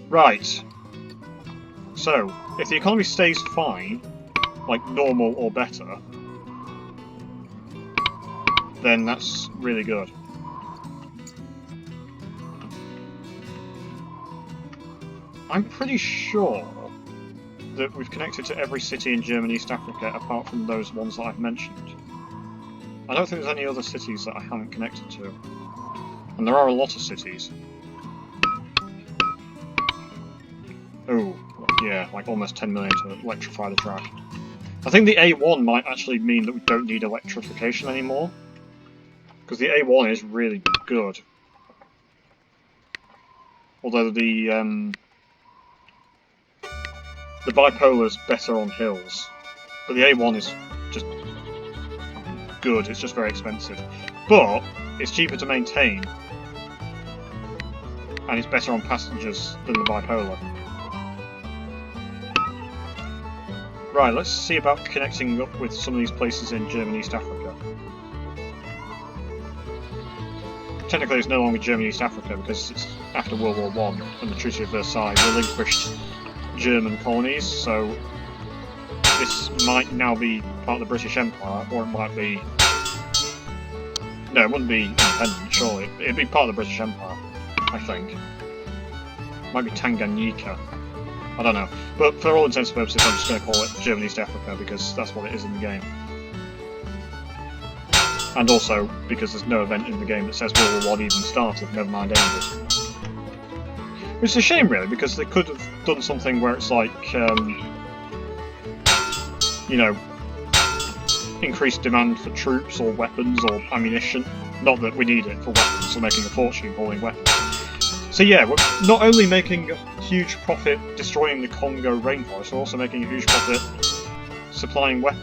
Right. So, if the economy stays fine, like normal or better, then that's really good. I'm pretty sure that we've connected to every city in German East Africa apart from those ones that I've mentioned. I don't think there's any other cities that I haven't connected to. And there are a lot of cities. Oh, yeah, like almost 10 million to electrify the track. I think the A1 might actually mean that we don't need electrification anymore. Because the A1 is really good. Although the bipolar's better on hills. But the A1 is just good, it's just very expensive. But it's cheaper to maintain. And it's better on passengers than the bipolar. Right, let's see about connecting up with some of these places in German East Africa. Technically it's no longer German East Africa because it's after World War I and the Treaty of Versailles relinquished German colonies, so this might now be part of the British Empire, or it might be... No, it wouldn't be independent, surely. It'd be part of the British Empire, I think. It might be Tanganyika. I don't know. But for all intents and purposes, I'm just going to call it German East Africa, because that's what it is in the game. And also, because there's no event in the game that says World War I even started, never mind ended. Which is a shame, really, because they could have done something where it's like, you know, increased demand for troops or weapons or ammunition. Not that we need it for weapons, we're making a fortune hauling weapons. So yeah, we're not only making a huge profit destroying the Congo rainforest, we're also making a huge profit supplying weapons.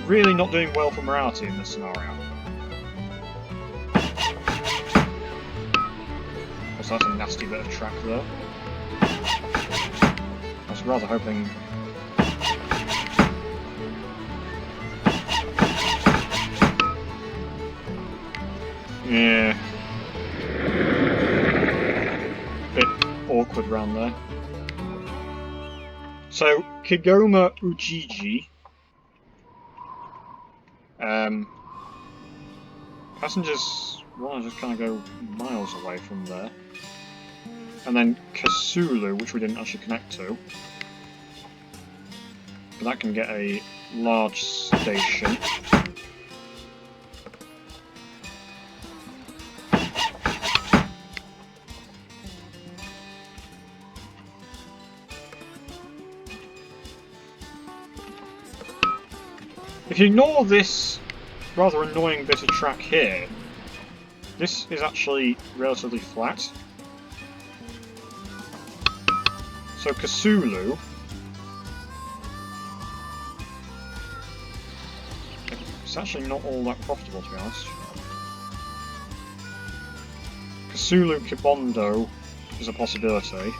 Really not doing well for morality in this scenario. So that's a nasty bit of track there. I was rather hoping... Yeah. Bit awkward round there. So, Kigoma Ujiji. Passengers want to just kind of go miles away from there. And then Kasulu, which we didn't actually connect to. But that can get a large station. If you ignore this rather annoying bit of track here, this is actually relatively flat. So Kasulu, it's actually not all that profitable, to be honest. Kasulu Kibondo is a possibility,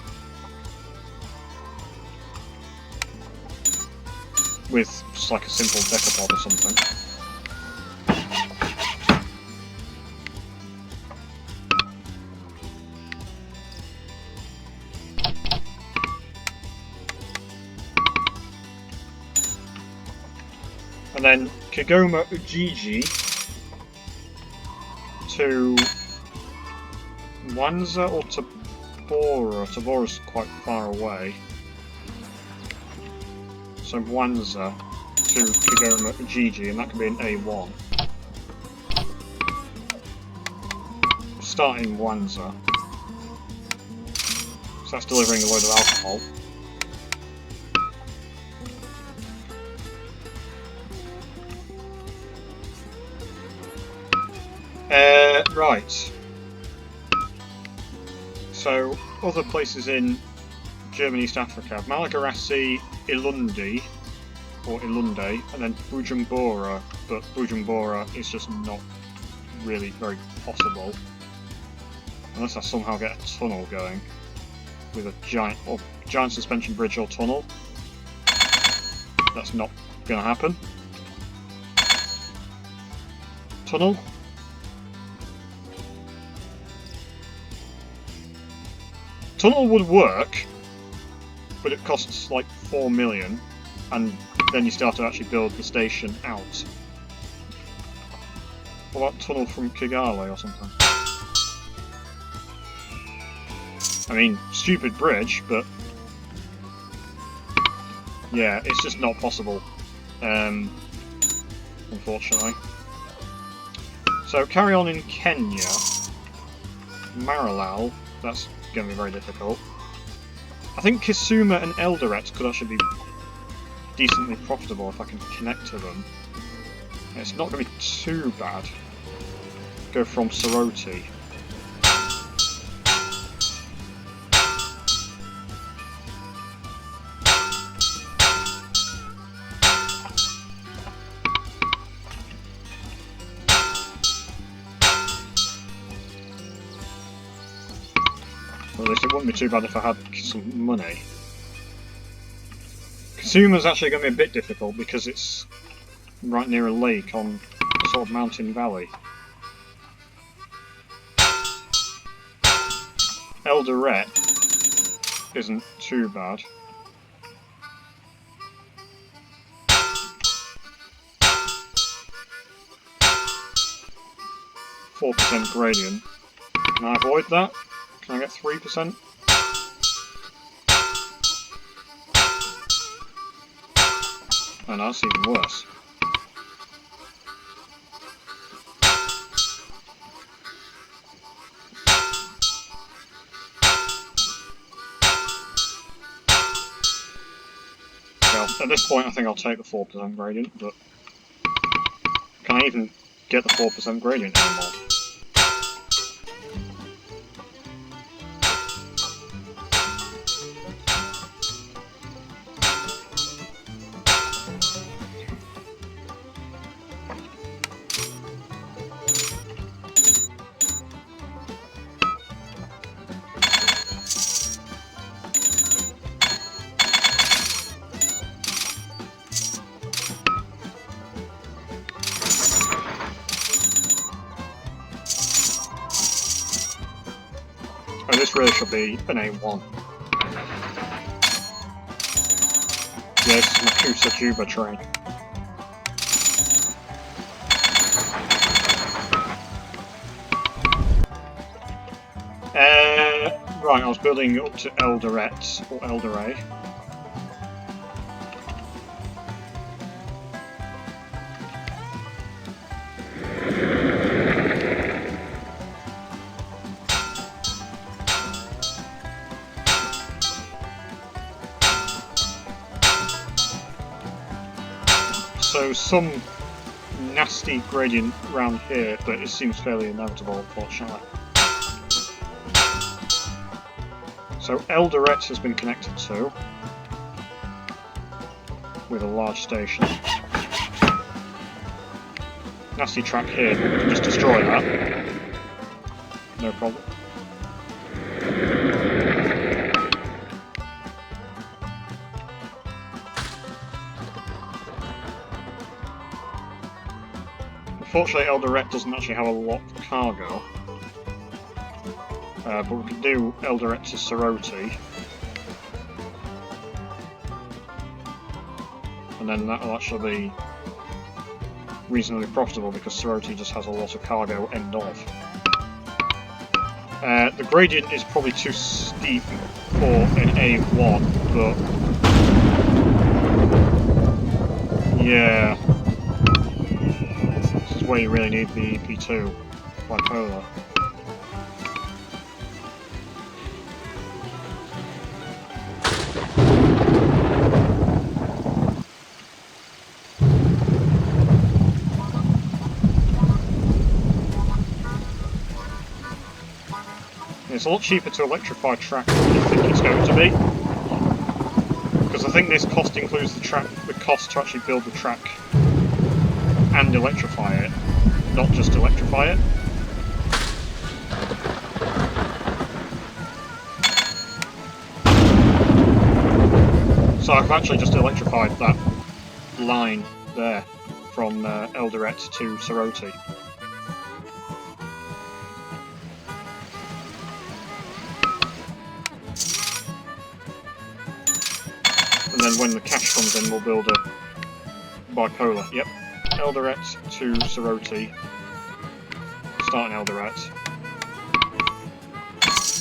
with just like a simple decapod or something. And then Kigoma Ujiji to Wanza or Tabora. Tabora's quite far away. So Wanza to Kigoma Ujiji, and that can be an A1. Start in Wanza. So that's delivering a load of alcohol. Right. So, other places in German East Africa: Malagarassi, Ilundi, or Ilunde, and then Bujumbura, but Bujumbura is just not really very possible. Unless I somehow get a tunnel going with a giant suspension bridge or tunnel. That's not going to happen. Tunnel. Tunnel would work, but it costs like 4 million, and then you still have to actually build the station out. What about tunnel from Kigali or something? I mean, stupid bridge, but yeah, it's just not possible, unfortunately. So carry on in Kenya. Maralal, that's going to be very difficult. I think Kisuma and Eldoret could actually be decently profitable if I can connect to them. It's not going to be too bad. Go from Soroti. Well, at least it wouldn't be too bad if I had some money. Kisuma's actually going to be a bit difficult because it's right near a lake on a sort of mountain valley. Eldoret isn't too bad. %4 gradient. Can I avoid that? Can I get 3%? Oh no, that's even worse. Well, at this point I think I'll take the 4% gradient, but can I even get the 4% gradient anymore? this really should be an A1. Yeah, this is my Kusa-Juba train. Right, I was building up to Eldoret, or Eldoret. So some nasty gradient around here, but it seems fairly inevitable, unfortunately. So Eldoret has been connected to with a large station. Nasty track here, we can just destroy that. No problem. Unfortunately, Eldoret doesn't actually have a lot of cargo. But we can do Eldoret to Soroti. And then that'll actually be reasonably profitable because Soroti just has a lot of cargo end of. The gradient is probably too steep for an A1, but yeah, this is where you really need the EP2 bipolar. It's a lot cheaper to electrify track than you think it's going to be, because I think this cost includes the cost to actually build the track and electrify it, not just electrify it. So I've actually just electrified that line there from Eldoret to Soroti. And then when the cash comes in, we'll build a bipolar. Yep. Eldoret to Soroti. Start in Eldoret.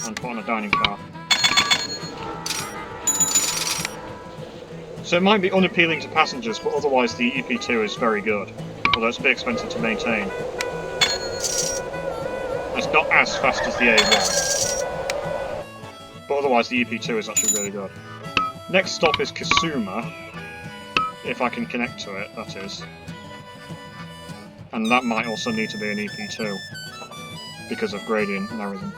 And put on a dining car. So it might be unappealing to passengers, but otherwise the EP2 is very good. Although it's a bit expensive to maintain. It's not as fast as the A1. But otherwise the EP2 is actually really good. Next stop is Kasuma, if I can connect to it, that is. And that might also need to be an EP2, because of gradient and everything.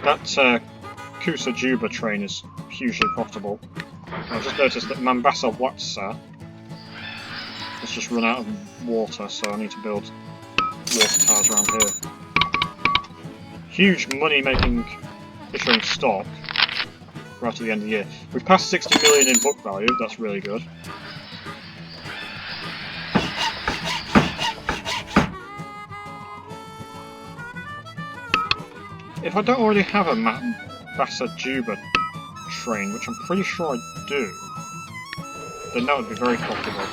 That Kusa-Juba train is hugely profitable. I've just noticed that Mombasa-Watsa has just run out of water, so I need to build water towers around here. Huge money-making issuing stock right at the end of the year. We've passed 60 million in book value, that's really good. If I don't already have a Mombasa-Juba train, which I'm pretty sure I do, then that would be very profitable.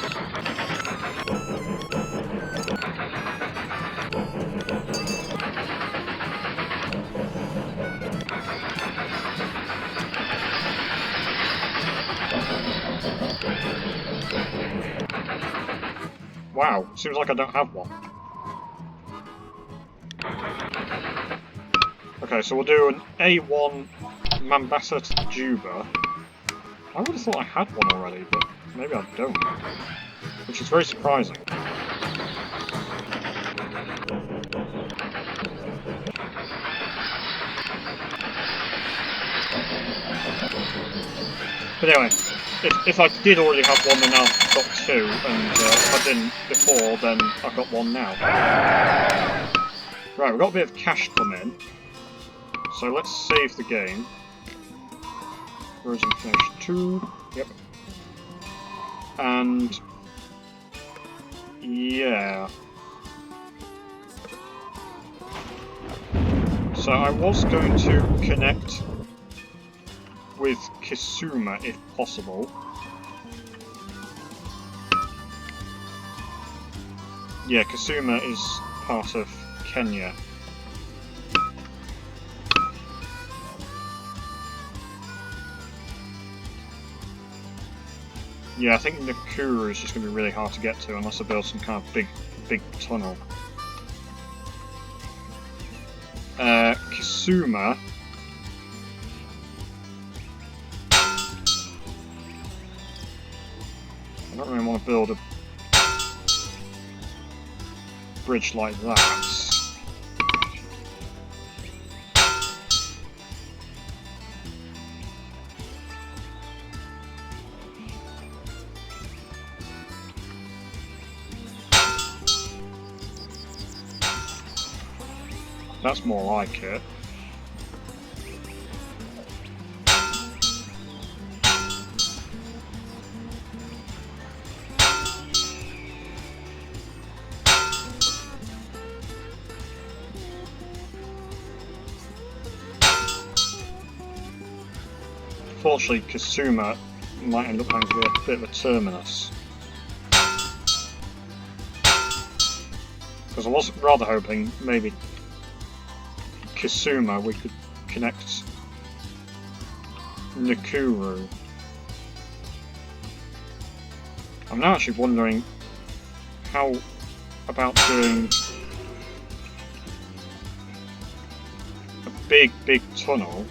Wow, seems like I don't have one. Okay, so we'll do an A1 Mombasa to Juba. I would have thought I had one already, but maybe I don't. Which is very surprising. But anyway, if I did already have one, then I've got two, and if I didn't before, then I've got one now. Right, we've got a bit of cash come in, so let's save the game. Rhodes Unfinished 2, yep. And Yeah. So I was going to connect with Kisuma if possible. Yeah, Kisuma is part of Kenya. Yeah, I think Nakuru is just going to be really hard to get to unless I build some kind of big tunnel. Kisuma. I don't really want to build a bridge like that. That's more like it. Unfortunately, Kisuma might end up having to be a bit of a terminus. Because I was rather hoping maybe Kisuma we could connect Nakuru. I'm now actually wondering how about doing a big tunnel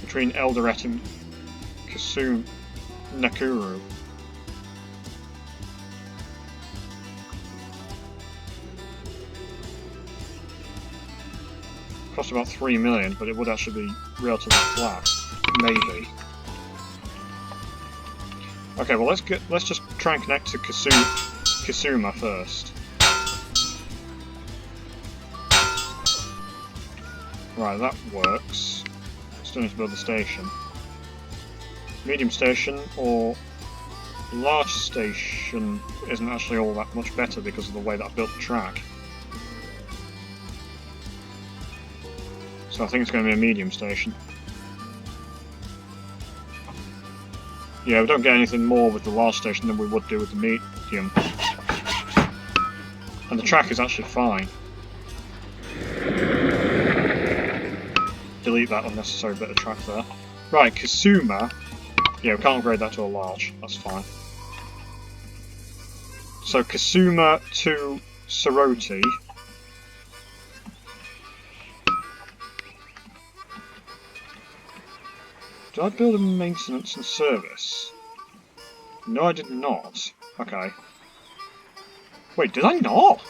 between Eldoret and Nakuru. Cost about 3 million, but it would actually be relatively flat, maybe. Okay, well let's just try and connect to Kisuma first. Right, that works. Still need to build the station. Medium station or large station isn't actually all that much better because of the way that I built the track. So I think it's going to be a medium station. Yeah, we don't get anything more with the large station than we would do with the medium. And the track is actually fine. Delete that unnecessary bit of track there. Right, Kisuma. Yeah, we can't upgrade that to a large. That's fine. So Kisuma to Soroti. Did I build a maintenance and service? No, I did not. Okay. Wait, did I not?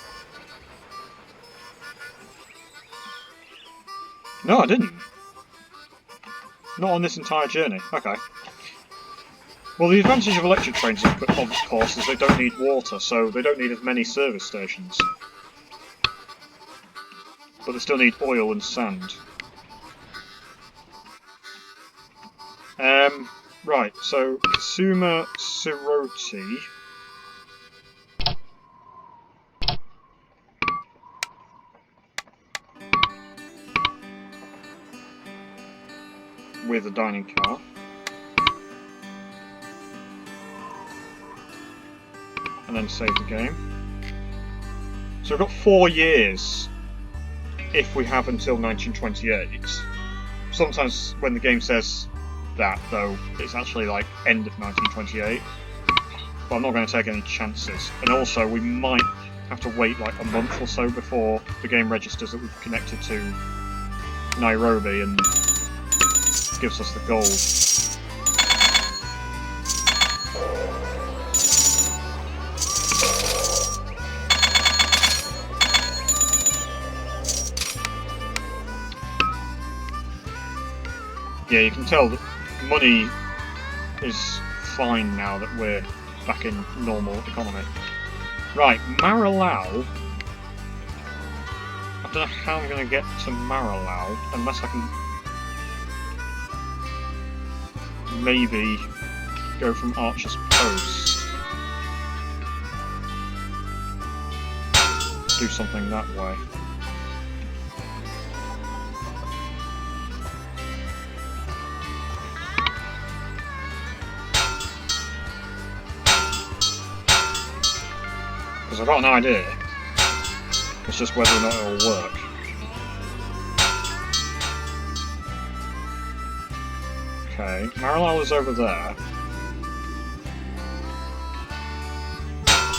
No, I didn't. Not on this entire journey. Okay. Well, the advantage of electric trains, of course, is they don't need water, so they don't need as many service stations. But they still need oil and sand. Right, so Kisuma Soroti. With a dining car. And then save the game. So we've got 4 years if we have until 1928. Sometimes when the game says that, though, it's actually like end of 1928. But I'm not going to take any chances. And also, we might have to wait like a month or so before the game registers that we've connected to Nairobi and gives us the gold. Yeah, you can tell that money is fine now that we're back in normal economy. Right, Marilau. I don't know how I'm going to get to Marilau unless I can maybe go from Archer's Post. do something that way. Because I've got an idea. It's just whether or not it'll work. Okay, Marilal is over there.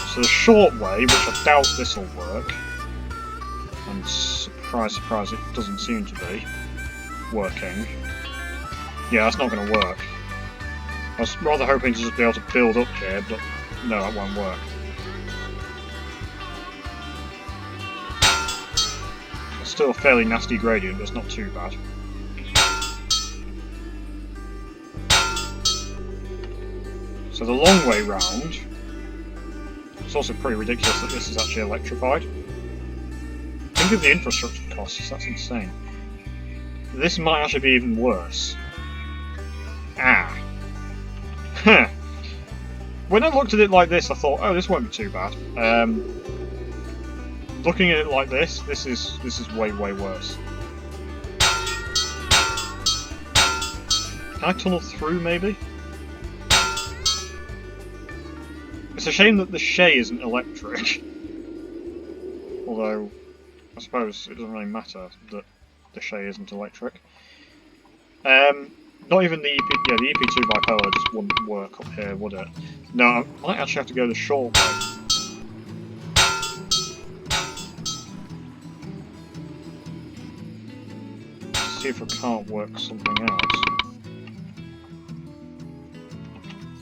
So the short way, which I doubt this will work, and surprise, surprise, it doesn't seem to be working. Yeah, that's not going to work. I was rather hoping to just be able to build up here, but no, that won't work. It's still a fairly nasty gradient, but it's not too bad. So the long way round, it's also pretty ridiculous that this is actually electrified. Think of the infrastructure costs, that's insane. This might actually be even worse. Ah. Huh. When I looked at it like this, I thought, oh, this won't be too bad. Looking at it like this is way, way worse. Can I tunnel through, maybe? It's a shame that the Shay isn't electric. Although, I suppose it doesn't really matter that the Shay isn't electric. Not even the EP, yeah, the EP2 bipolar just wouldn't work up here, would it? No, I might actually have to go the short way. See if I can't work something out.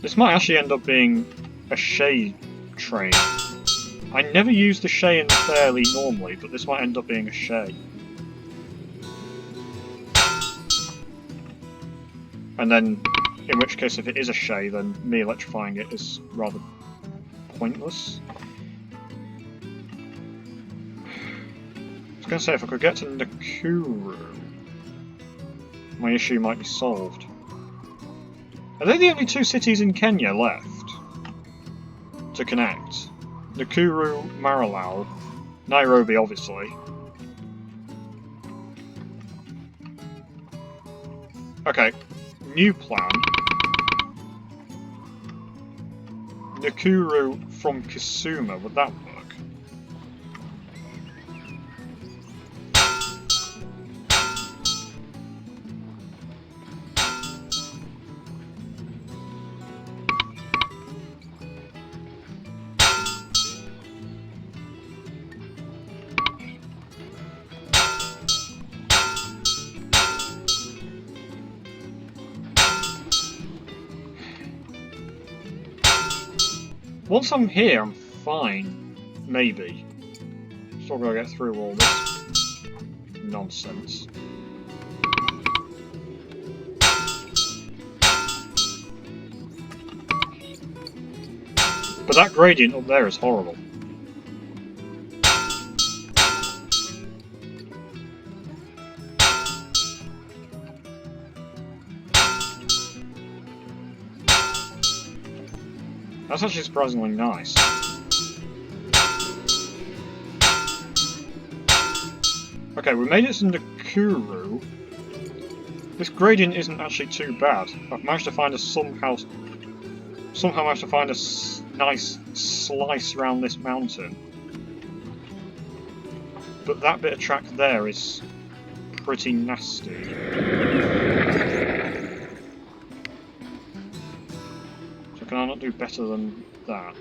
This might actually end up being a Shay train. I never use the Shay in the Fairley normally, but this might end up being a Shay. And then, in which case, if it is a Shay, then me electrifying it is rather pointless. I was going to say, if I could get to Nakuru, my issue might be solved. Are they the only two cities in Kenya left to connect? Nakuru, Marilal, Nairobi, obviously. Okay, new plan. Nakuru from Kisumu, would that work? Once I'm here, I'm fine. Maybe. Still gotta get through all this nonsense. But that gradient up there is horrible. That's actually surprisingly nice. Okay, we made it to Nakuru. This gradient isn't actually too bad. I've managed to find a somehow managed to find a nice slice around this mountain. But that bit of track there is pretty nasty. Can I not do better than that?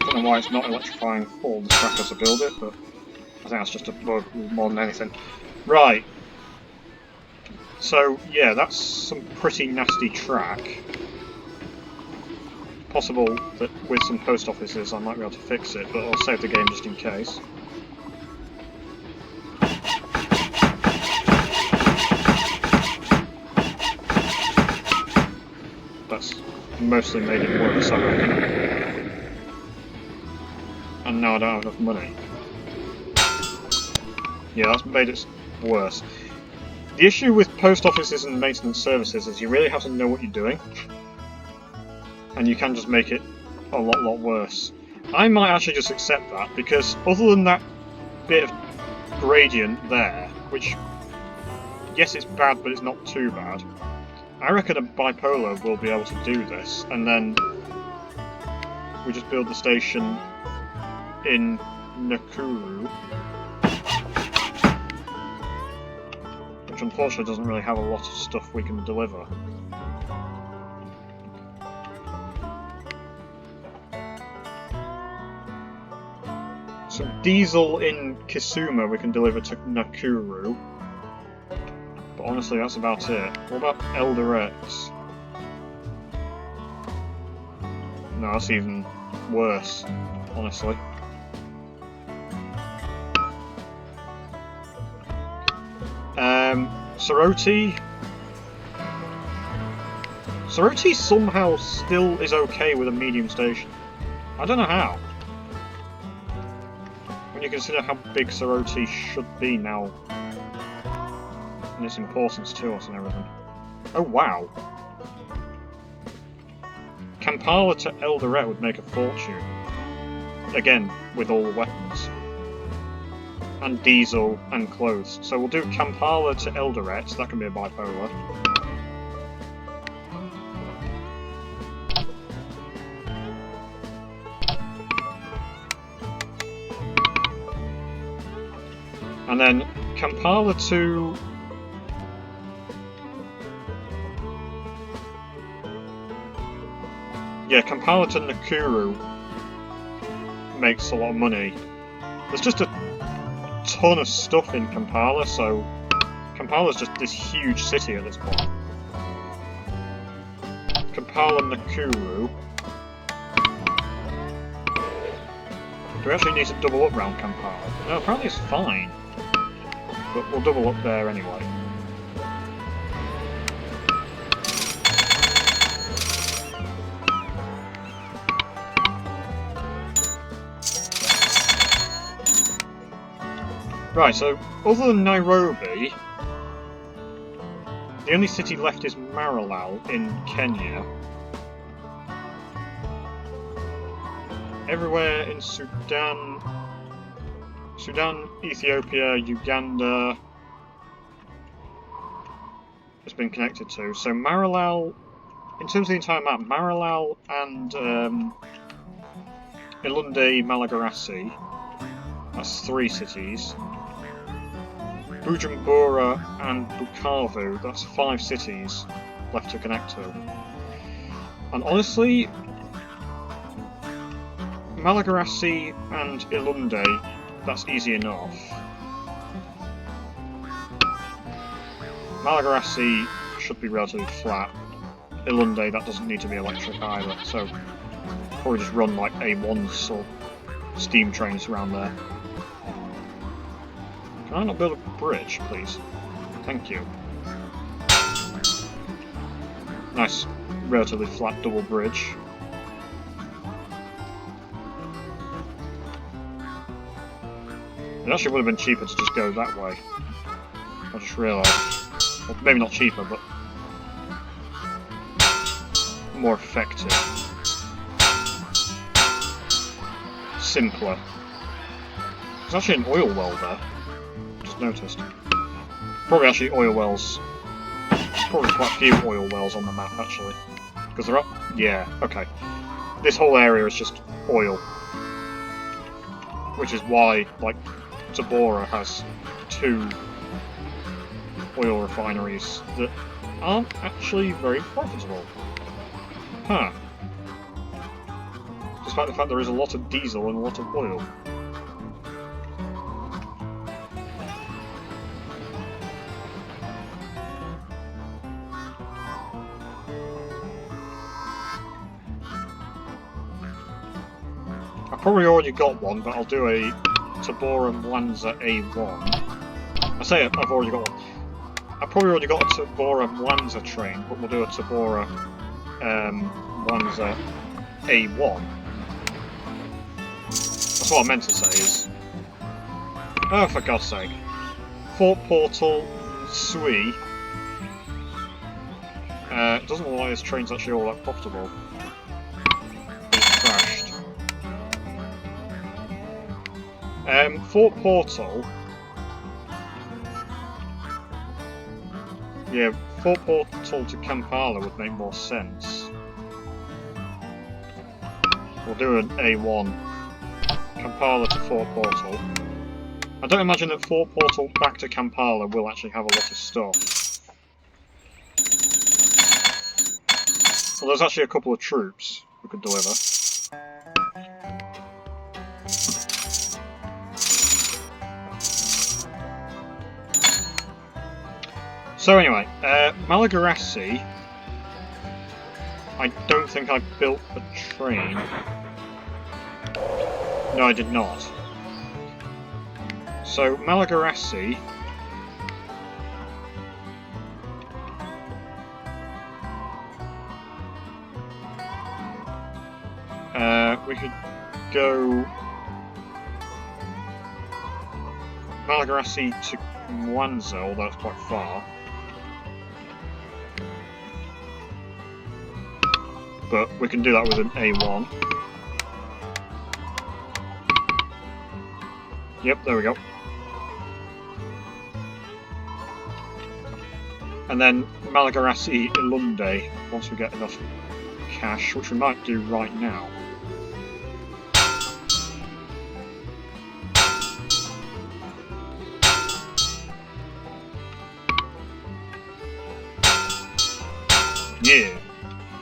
I don't know why it's not electrifying all the track as I build it, but I think that's just a bug more than anything. Right. So, yeah, that's some pretty nasty track. Possible that with some post offices I might be able to fix it, but I'll save the game just in case. That's mostly made it worse, I reckon. And now I don't have enough money. Yeah, that's made it worse. The issue with post offices and maintenance services is you really have to know what you're doing. And you can just make it a lot worse. I might actually just accept that, because other than that bit of gradient there, which, yes, it's bad, but it's not too bad, I reckon a bipolar will be able to do this, and then we just build the station in Nakuru, which unfortunately doesn't really have a lot of stuff we can deliver. So diesel in Kisumu we can deliver to Nakuru. But honestly, that's about it. What about Eldoret? No, that's even worse, honestly. Soroti? Soroti somehow still is okay with a medium station. I don't know how. When you consider how big Soroti should be now, and its importance to us and everything. Oh wow! Kampala to Eldoret would make a fortune. Again, with all the weapons. And diesel and clothes. So we'll do Kampala to Eldoret, that can be a bipolar. And then Kampala to... yeah, Kampala to Nakuru makes a lot of money. There's just a ton of stuff in Kampala, so Kampala's just this huge city at this point. Kampala, Nakuru. Do we actually need to double up round Kampala? No, apparently it's fine. But we'll double up there anyway. Right, so other than Nairobi, the only city left is Maralal in Kenya. Everywhere in Sudan, Ethiopia, Uganda has been connected to. So Maralal, in terms of the entire map, Maralal and Ilunde Malagarasi, that's 3 cities. Bujumbura and Bukavu, that's 5 cities left to connect to. And honestly, Malagarasi and Ilunde, that's easy enough. Malagarasi should be relatively flat. Ilunde, that doesn't need to be electric either, so probably just run like A1s or steam trains around there. Can I not build a bridge, please? Thank you. Nice, relatively flat double bridge. It actually would have been cheaper to just go that way. I just realised. Well, maybe not cheaper, but more effective. Simpler. There's actually an oil well there. Just noticed. Probably actually oil wells. Probably quite a few oil wells on the map, actually. Because they're up? Yeah, okay. This whole area is just oil. Which is why, like, Tabora has 2 oil refineries that aren't actually very profitable. Huh. Despite the fact there is a lot of diesel and a lot of oil. I've probably already got one, but I'll do a Tabora Mwanza A1. I say I've already got one. I've probably already got a Tabora Mwanza train, but we'll do a Tabora Wanza A1. That's what I meant to say is... Oh, for God's sake. Fort Portal Sui. It doesn't look like this train's actually all that profitable. It's crashed. Fort Portal... Yeah, Fort Portal to Kampala would make more sense. We'll do an A1. Kampala to Fort Portal. I don't imagine that Fort Portal back to Kampala will actually have a lot of stuff. Well, there's actually a couple of troops we could deliver. So anyway, Malagarassi, I don't think I built a train. No, I did not. So, Malagarassi... we could go... Malagarassi to Mwanza, although it's quite far. But we can do that with an A1. Yep, there we go. And then Malagarassi Ilunde, once we get enough cash, which we might do right now. Yeah,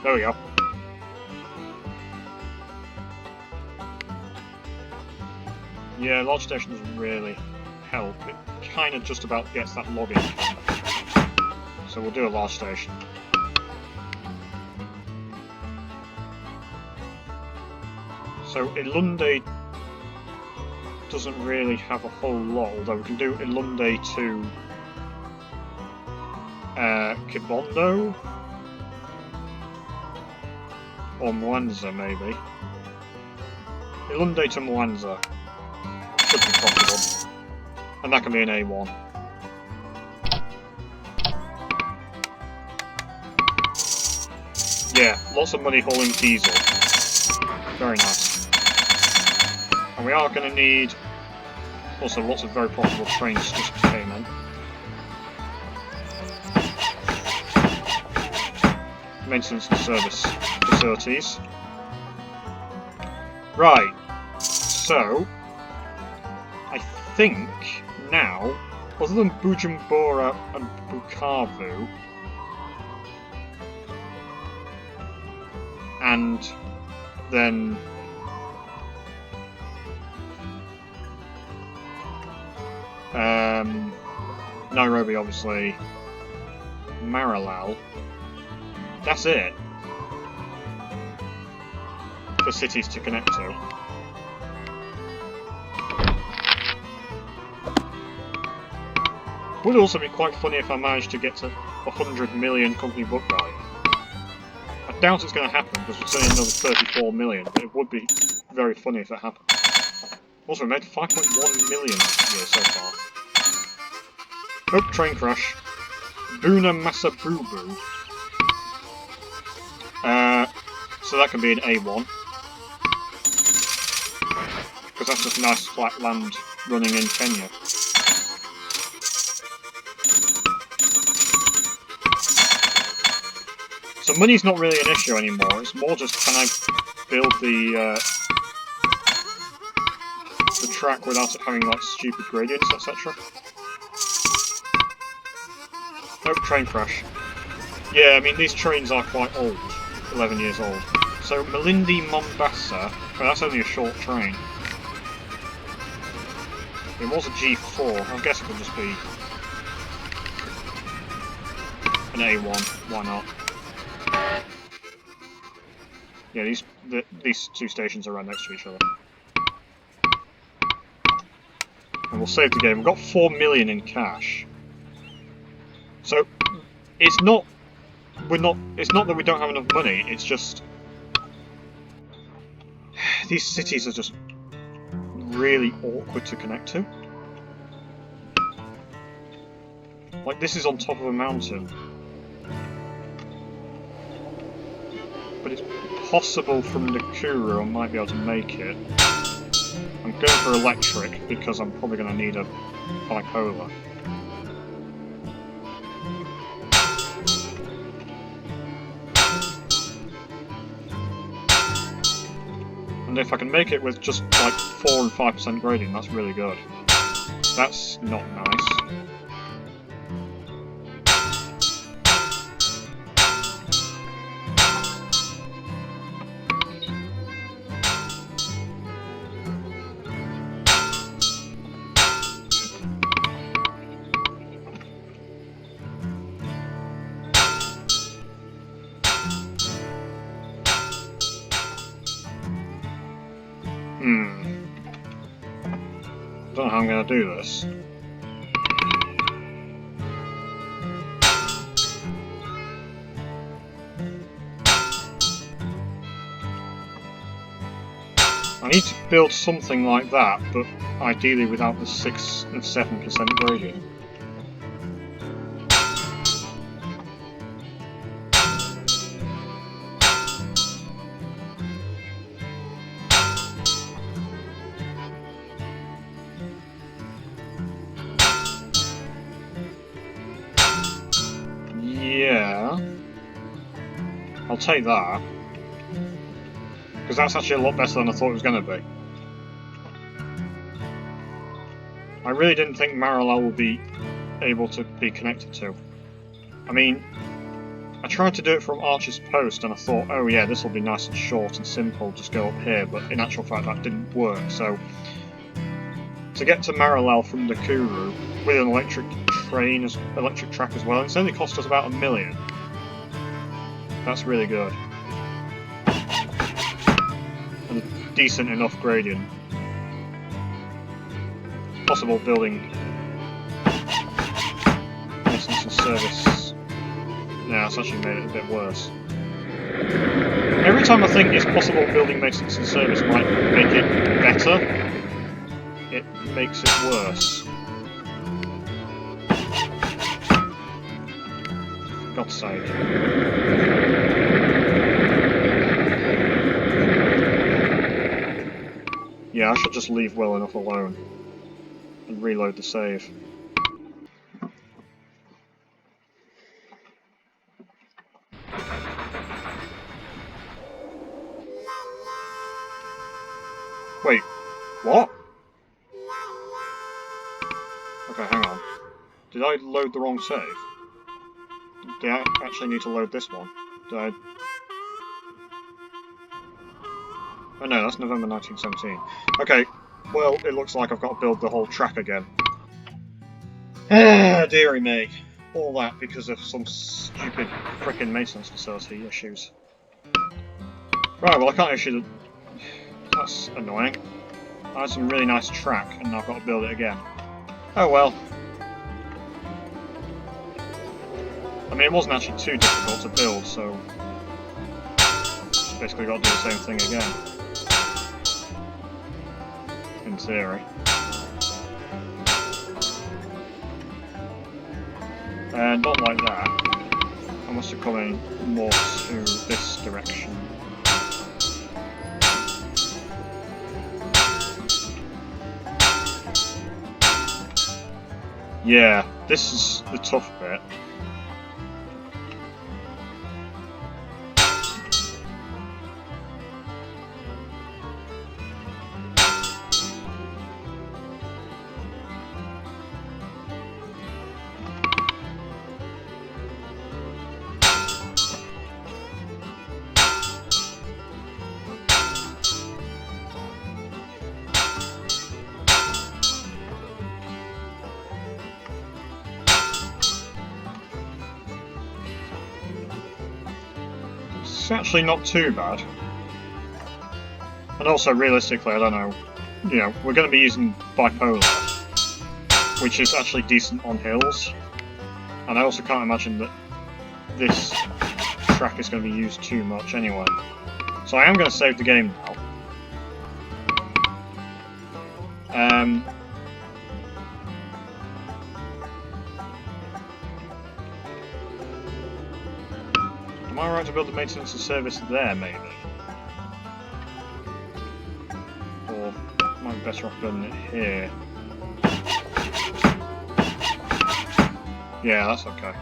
there we go. Yeah, large station doesn't really help. It kind of just about gets that logging. So we'll do a large station. So Ilunde doesn't really have a whole lot, although we can do Ilunde to Kibondo or Mwanza maybe. Ilunde to Mwanza should be profitable, and that can be an A1. Yeah, lots of money hauling diesel. Very nice. And we are going to need also lots of very profitable trains just came in. Maintenance and service facilities. Right, so I think now, other than Bujumbura and Bukavu, and then Nairobi, obviously, Maralal, that's it for cities to connect to. Would also be quite funny if I managed to get to 100 million company book value. I doubt it's going to happen because we're sending another 34 million, but it would be very funny if it happened. Also, we made 5.1 million this year so far. Oh, train crash. Buna Masabubu. So that can be an A1. Because that's just nice flat land running in Kenya. So money's not really an issue anymore, it's more just can I build the track without it having like stupid gradients, etc. Oh, train crash. Yeah, I mean these trains are quite old, 11 years old. So Malindi Mombasa, oh, that's only a short train. It was a G4, I guess it could just be an A1, why not? Yeah, these two stations are right next to each other. And we'll save the game. We've got 4 million in cash. So, it's not it's not that we don't have enough money, it's just these cities are just really awkward to connect to. Like, this is on top of a mountain. But it's possible from Nakuru I might be able to make it. I'm going for electric because I'm probably going to need a bipolar. And if I can make it with just like 4 and 5% gradient, that's really good. That's not nice. I don't know how I'm going to do this. I need to build something like that, but ideally without the 6 and 7% gradient. Yeah, I'll take that, because that's actually a lot better than I thought it was going to be. I really didn't think Maralal would be able to be connected to. I mean, I tried to do it from Archer's Post and I thought, oh yeah, this will be nice and short and simple, just go up here, but in actual fact that didn't work, so to get to Maralal from Nakuru with an electric track as well, it's only cost us about $1 million. That's really good. And a decent enough gradient. Possible building maintenance and service. Yeah, it's actually made it a bit worse. Every time I think it's possible building maintenance and service might make it better, it makes it worse. For God's sake. Yeah, I should just leave well enough alone and reload the save. Wait, what? Okay, hang on. Did I load the wrong save? Did I actually need to load this one? Did I... Oh no, that's November 1917. Okay, well, it looks like I've got to build the whole track again. Ah, dearie me. All that because of some stupid frickin' maintenance facility issues. Right, well I can't issue the... That's annoying. I had some really nice track and now I've got to build it again. Oh well. I mean, it wasn't actually too difficult to build, so... Just basically got to do the same thing again. In theory. And not like that. I must have come in more to this direction. Yeah, this is the tough bit. It's actually not too bad. And also, realistically, I don't know, you know, we're going to be using bipolar, which is actually decent on hills. And I also can't imagine that this track is going to be used too much anyway. So I am going to save the game now. Am I right to build the maintenance and service there, maybe? Or am I better off building it here? Yeah, that's okay.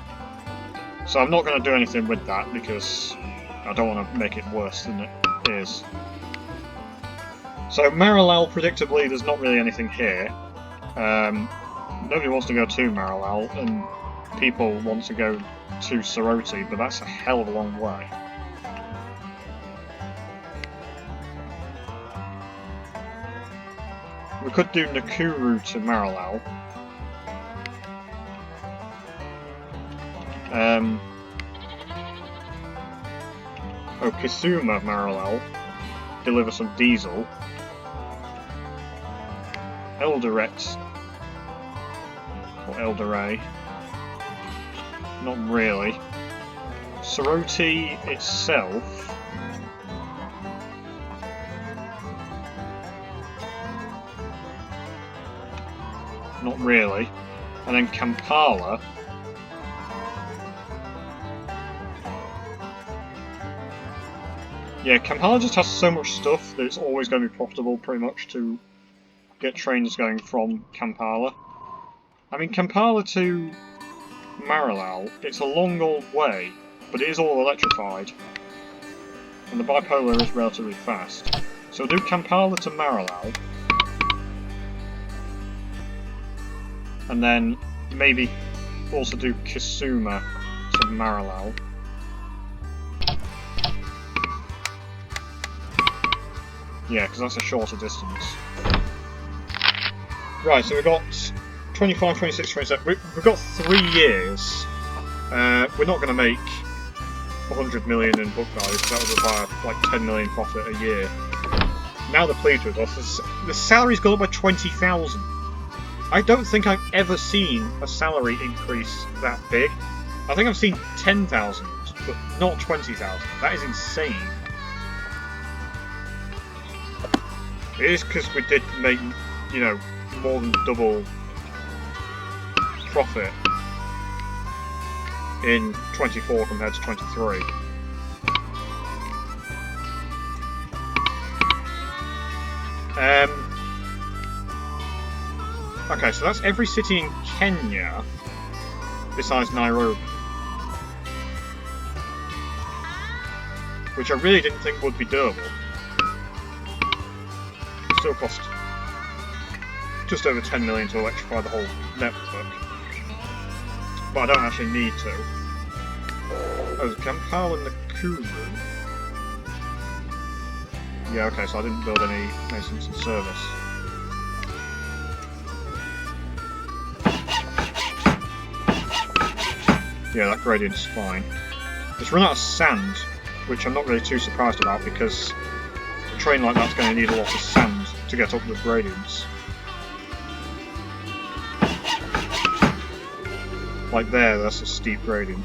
So I'm not going to do anything with that because I don't want to make it worse than it is. So Marilal, predictably, there's not really anything here. Nobody wants to go to Marilal, and people want to go to Soroti, but that's a hell of a long way. We could do Nakuru to Marilal. Oh, Kisuma Marilal. Deliver some diesel. Eldoret. Or Eldoret. Not really. Soroti itself. Not really. And then Kampala. Yeah, Kampala just has so much stuff that it's always going to be profitable, pretty much, to get trains going from Kampala. I mean, Kampala to Marilal, it's a long old way, but it is all electrified. And the bipolar is relatively fast. So we'll do Kampala to Marilal. And then maybe also do Kisuma to Marilal. Yeah, because that's a shorter distance. Right, so we've got 25, 26, 27. We've got 3 years. We're not going to make 100 million in book value, because that would require like 10 million profit a year. Now they're pleased with us. The salary's gone up by 20,000. I don't think I've ever seen a salary increase that big. I think I've seen 10,000, but not 20,000. That is insane. It is because we did make, you know, more than double profit in 24 compared to 23. Okay, so that's every city in Kenya besides Nairobi, which I really didn't think would be doable. Still cost just over 10 million to electrify the whole network, but I don't actually need to. Oh, Kampala and Nakuru. Yeah, okay, so I didn't build any maintenance and service. Yeah, that gradient's fine. It's run out of sand, which I'm not really too surprised about because a train like that's going to need a lot of sand to get up the gradients. Like there, that's a steep gradient.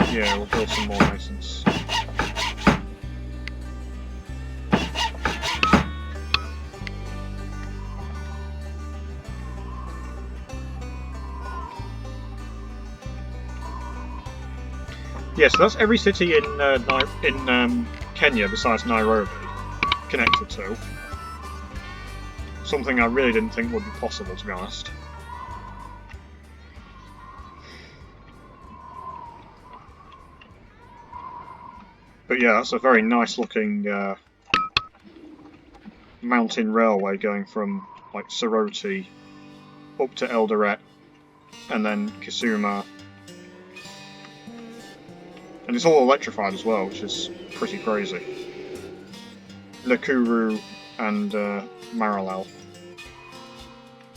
Yeah, we'll build some more maintenance. Yeah, so that's every city in Kenya besides Nairobi connected to. Something I really didn't think would be possible, to be honest. But yeah, that's a very nice looking mountain railway going from like Soroti up to Eldoret and then Kisuma. And it's all electrified as well, which is pretty crazy. Nakuru and Marilal.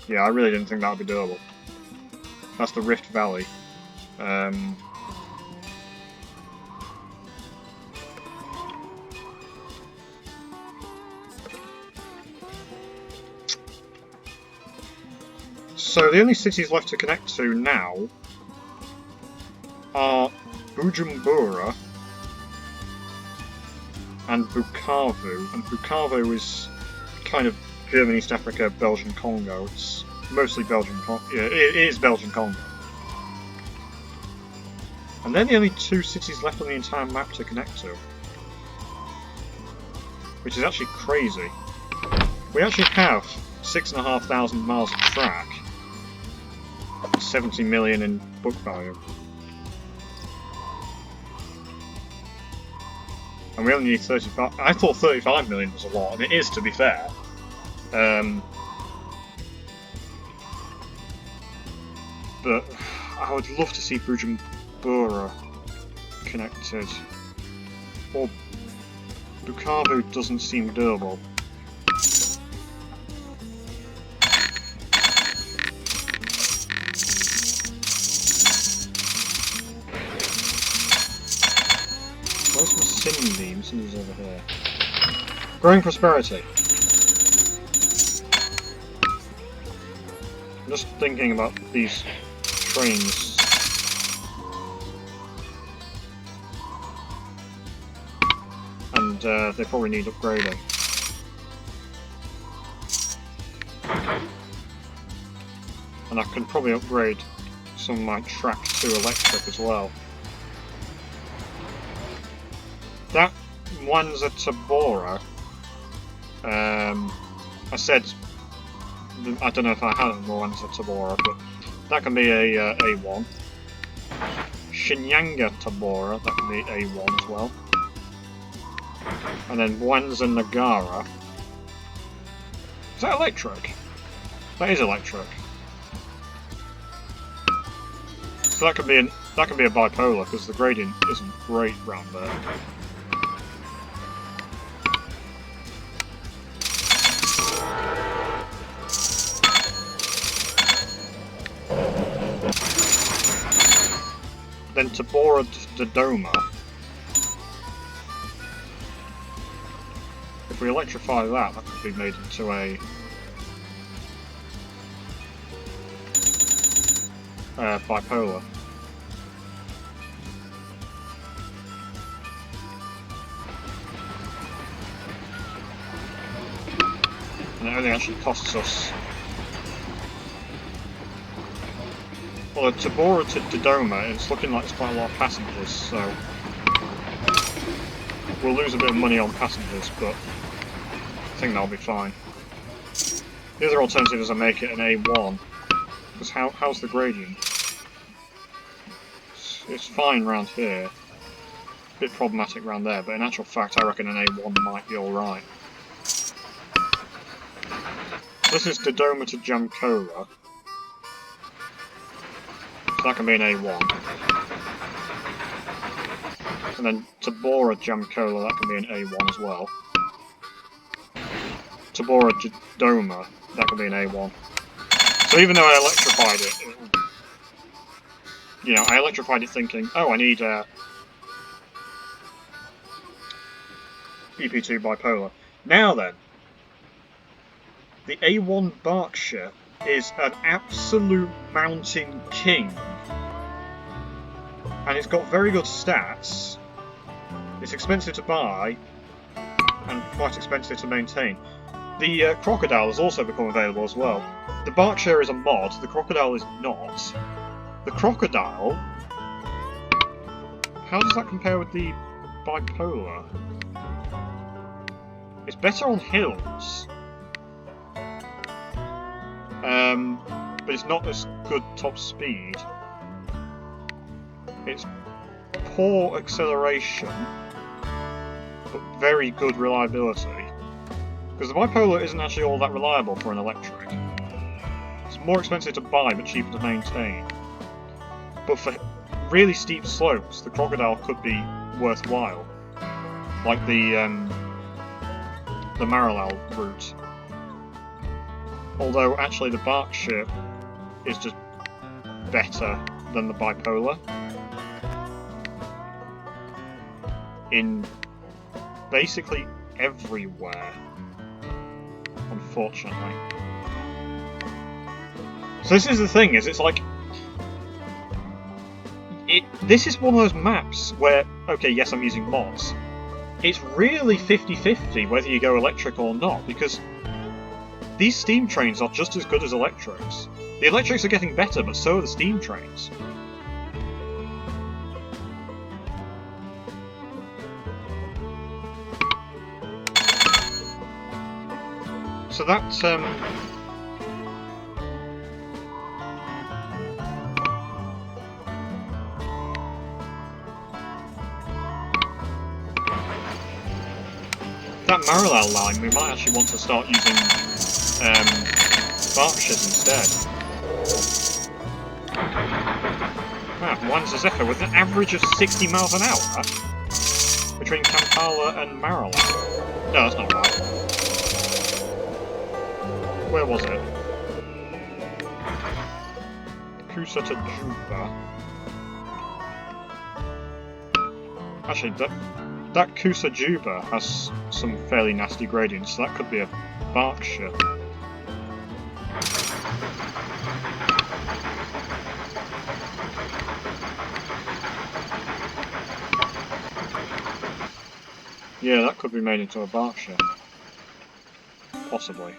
Yeah, I really didn't think that would be doable. That's the Rift Valley. So the only cities left to connect to now are Bujumbura and Bukavu, and Bukavu is kind of German, East Africa, Belgian Congo. It's mostly Belgian Congo. Yeah, it is Belgian Congo. And they're the only two cities left on the entire map to connect to. Which is actually crazy. We actually have 6,500 miles of track. 70 million in book value. And we only need 35. I thought 35 million was a lot, and it is, to be fair. But I would love to see Bujumbura connected. Or Bukavu doesn't seem doable. Where's my Cindy? Cindy's over here. Growing prosperity. I'm just thinking about these trains. And they probably need upgrading. And I can probably upgrade some of my track to electric as well. That one's a Tabora. I said, I don't know if I had one's a Tabora, but that can be a A1. Shinyanga Tabora, that can be A1 as well. And then Buenza Nagara. Is that electric? That is electric. So that could be a bipolar because the gradient isn't great round there. Then Tabora Dodoma. If we electrify that, that could be made into a bipolar. And it only actually costs us. Well, Tabora to Dodoma, it's looking like there's quite a lot of passengers, so we'll lose a bit of money on passengers, but I think that'll be fine. The other alternative is I make it an A1, because how's the gradient? It's fine round here, a bit problematic round there, but in actual fact I reckon an A1 might be alright. This is Dodoma to Jamkola. So that can be an A1. And then Tabora Jamkola, that can be an A1 as well. Tabora Dodoma, that can be an A1. So even though I electrified it, you know, I electrified it thinking, oh, I need EP2 bipolar. Now then, the A1 Berkshire is an absolute mountain king. And it's got very good stats. It's expensive to buy, and quite expensive to maintain. The Crocodile has also become available as well. The Berkshire is a mod, the Crocodile is not. The Crocodile... How does that compare with the Bipolar? It's better on hills. But it's not as good top speed. It's poor acceleration, but very good reliability. Because the Bipolar isn't actually all that reliable for an electric. It's more expensive to buy, but cheaper to maintain. But for really steep slopes, the Crocodile could be worthwhile. Like the Marilal route. Although actually the Berkshire is just better than the Bipolar in basically everywhere, unfortunately. So this is the thing, is it's like... This is one of those maps where, okay, yes, I'm using mods. It's really 50-50 whether you go electric or not, because these steam trains are just as good as electrics. The electrics are getting better, but so are the steam trains. So that, that parallel line, we might actually want to start using Berkshires instead. Wow, winds a Zephyr with an average of 60 miles an hour between Kampala and Marala. No, that's not right. Where was it? Kusa to Juba. Actually, that Kusa Juba has some fairly nasty gradients, so that could be a Berkshire. Yeah, that could be made into a Berkshire. Possibly.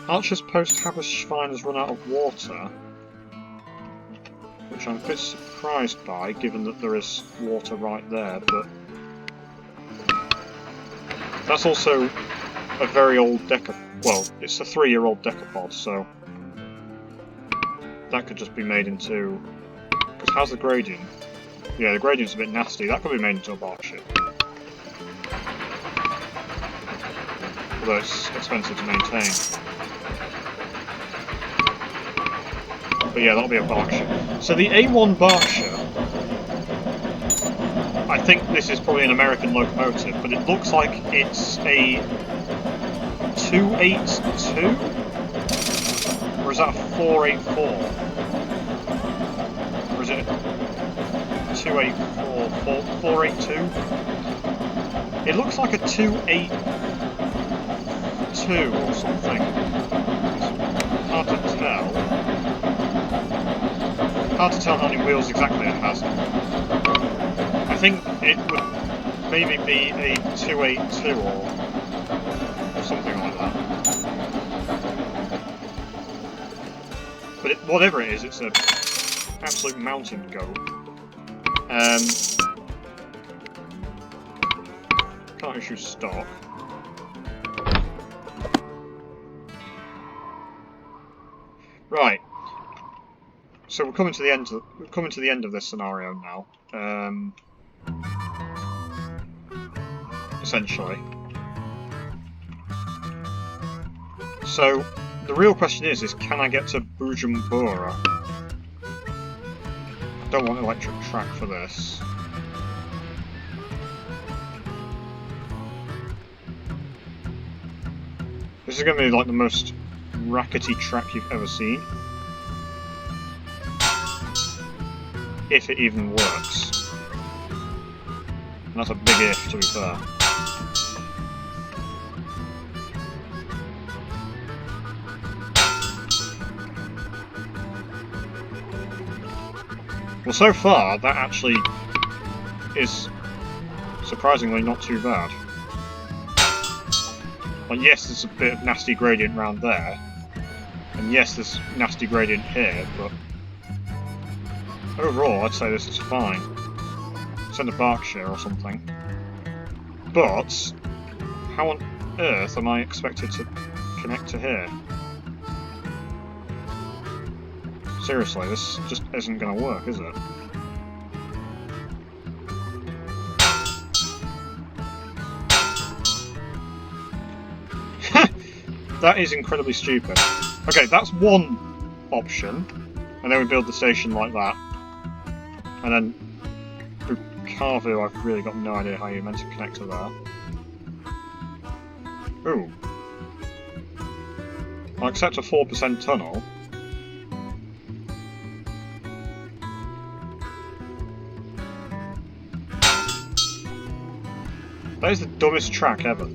Archer's Post Haberschwein has run out of water, which I'm a bit surprised by, given that there is water right there, but that's also a very old well, it's a 3-year-old decapod, so that could just be made into... Because how's the gradient? Yeah, the gradient's a bit nasty. That could be made into a Berkshire. Although it's expensive to maintain. But yeah, that'll be a Berkshire. So the A1 Berkshire, I think this is probably an American locomotive, but it looks like it's a 282? Or is that a 484? Or is it a 284? 482? It looks like a 282 or something. It's hard to tell. Hard to tell how many wheels exactly it has. I think it would maybe be a 282 or something like that. But whatever it is, it's an absolute mountain goat. Can't issue stock. Right. So we're coming to the end of this scenario now. Essentially. So the real question is can I get to Bujumbura? I don't want electric track for this. This is going to be like the most rackety track you've ever seen. If it even works. And that's a big if, to be fair. Well, so far, that actually is surprisingly not too bad. Like, yes, there's a bit of nasty gradient round there, and yes, there's nasty gradient here, but overall, I'd say this is fine. Send a Berkshire or something. But how on earth am I expected to connect to here? Seriously, this just isn't going to work, is it? That is incredibly stupid. Okay, that's one option, and then we build the station like that. And then Bukavu, I've really got no idea how you're meant to connect to that. Ooh. I'll accept a 4% tunnel. That is the dumbest track ever.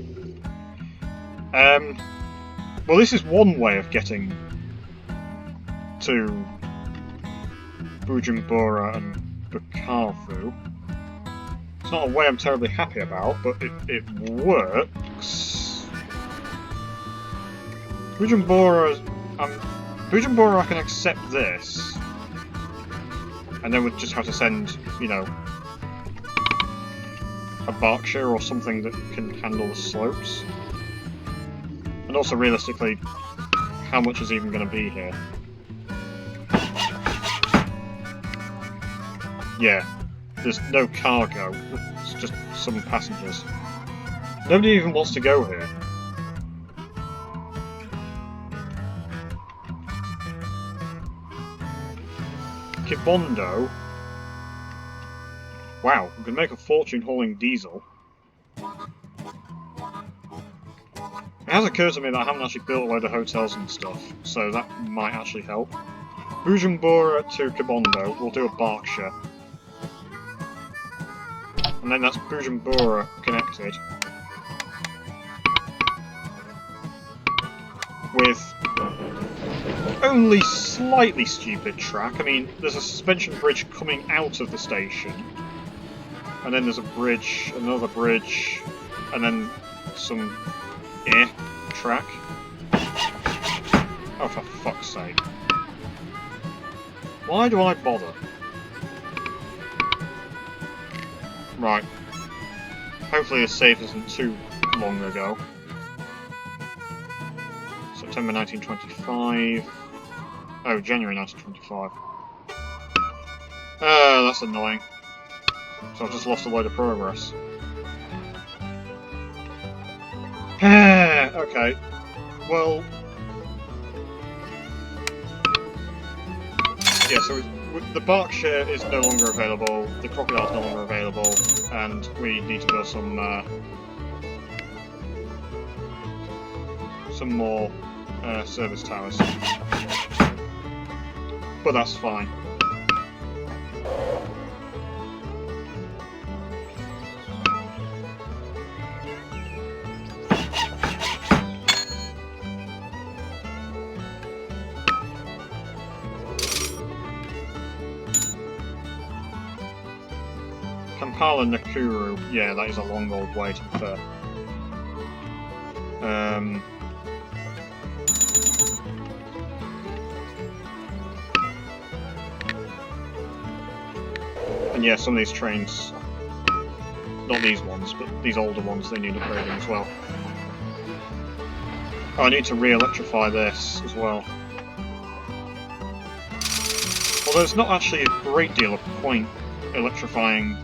Well, this is one way of getting to Bujumbura and Bukavu. It's not a way I'm terribly happy about, but it works. Bujumbura, I can accept this, and then we'd just have to send, you know, a Berkshire or something that can handle the slopes. And also, realistically, how much is even going to be here? Yeah, there's no cargo, it's just some passengers. Nobody even wants to go here. Kibondo. Wow, we can make a fortune hauling diesel. It has occurred to me that I haven't actually built a load of hotels and stuff, so that might actually help. Bujumbura to Kibondo, we'll do a Berkshire. And then that's Bujumbura connected. With only slightly stupid track. I mean, there's a suspension bridge coming out of the station. And then there's a bridge, another bridge, and then some track. Oh, for fuck's sake. Why do I bother? Right. Hopefully the save isn't too long ago. September 1925. Oh, January 1925. That's annoying. So I've just lost a load of progress. Okay. Well... yeah, so the Berkshire is no longer available, the Crocodile's no longer available, and we need to build some more service towers. But that's fine. Kampala Nakuru, yeah, that is a long old way to be fair. And yeah, some of these trains, not these ones, but these older ones, they need upgrading as well. Oh, I need to re-electrify this as well. Although there's not actually a great deal of point electrifying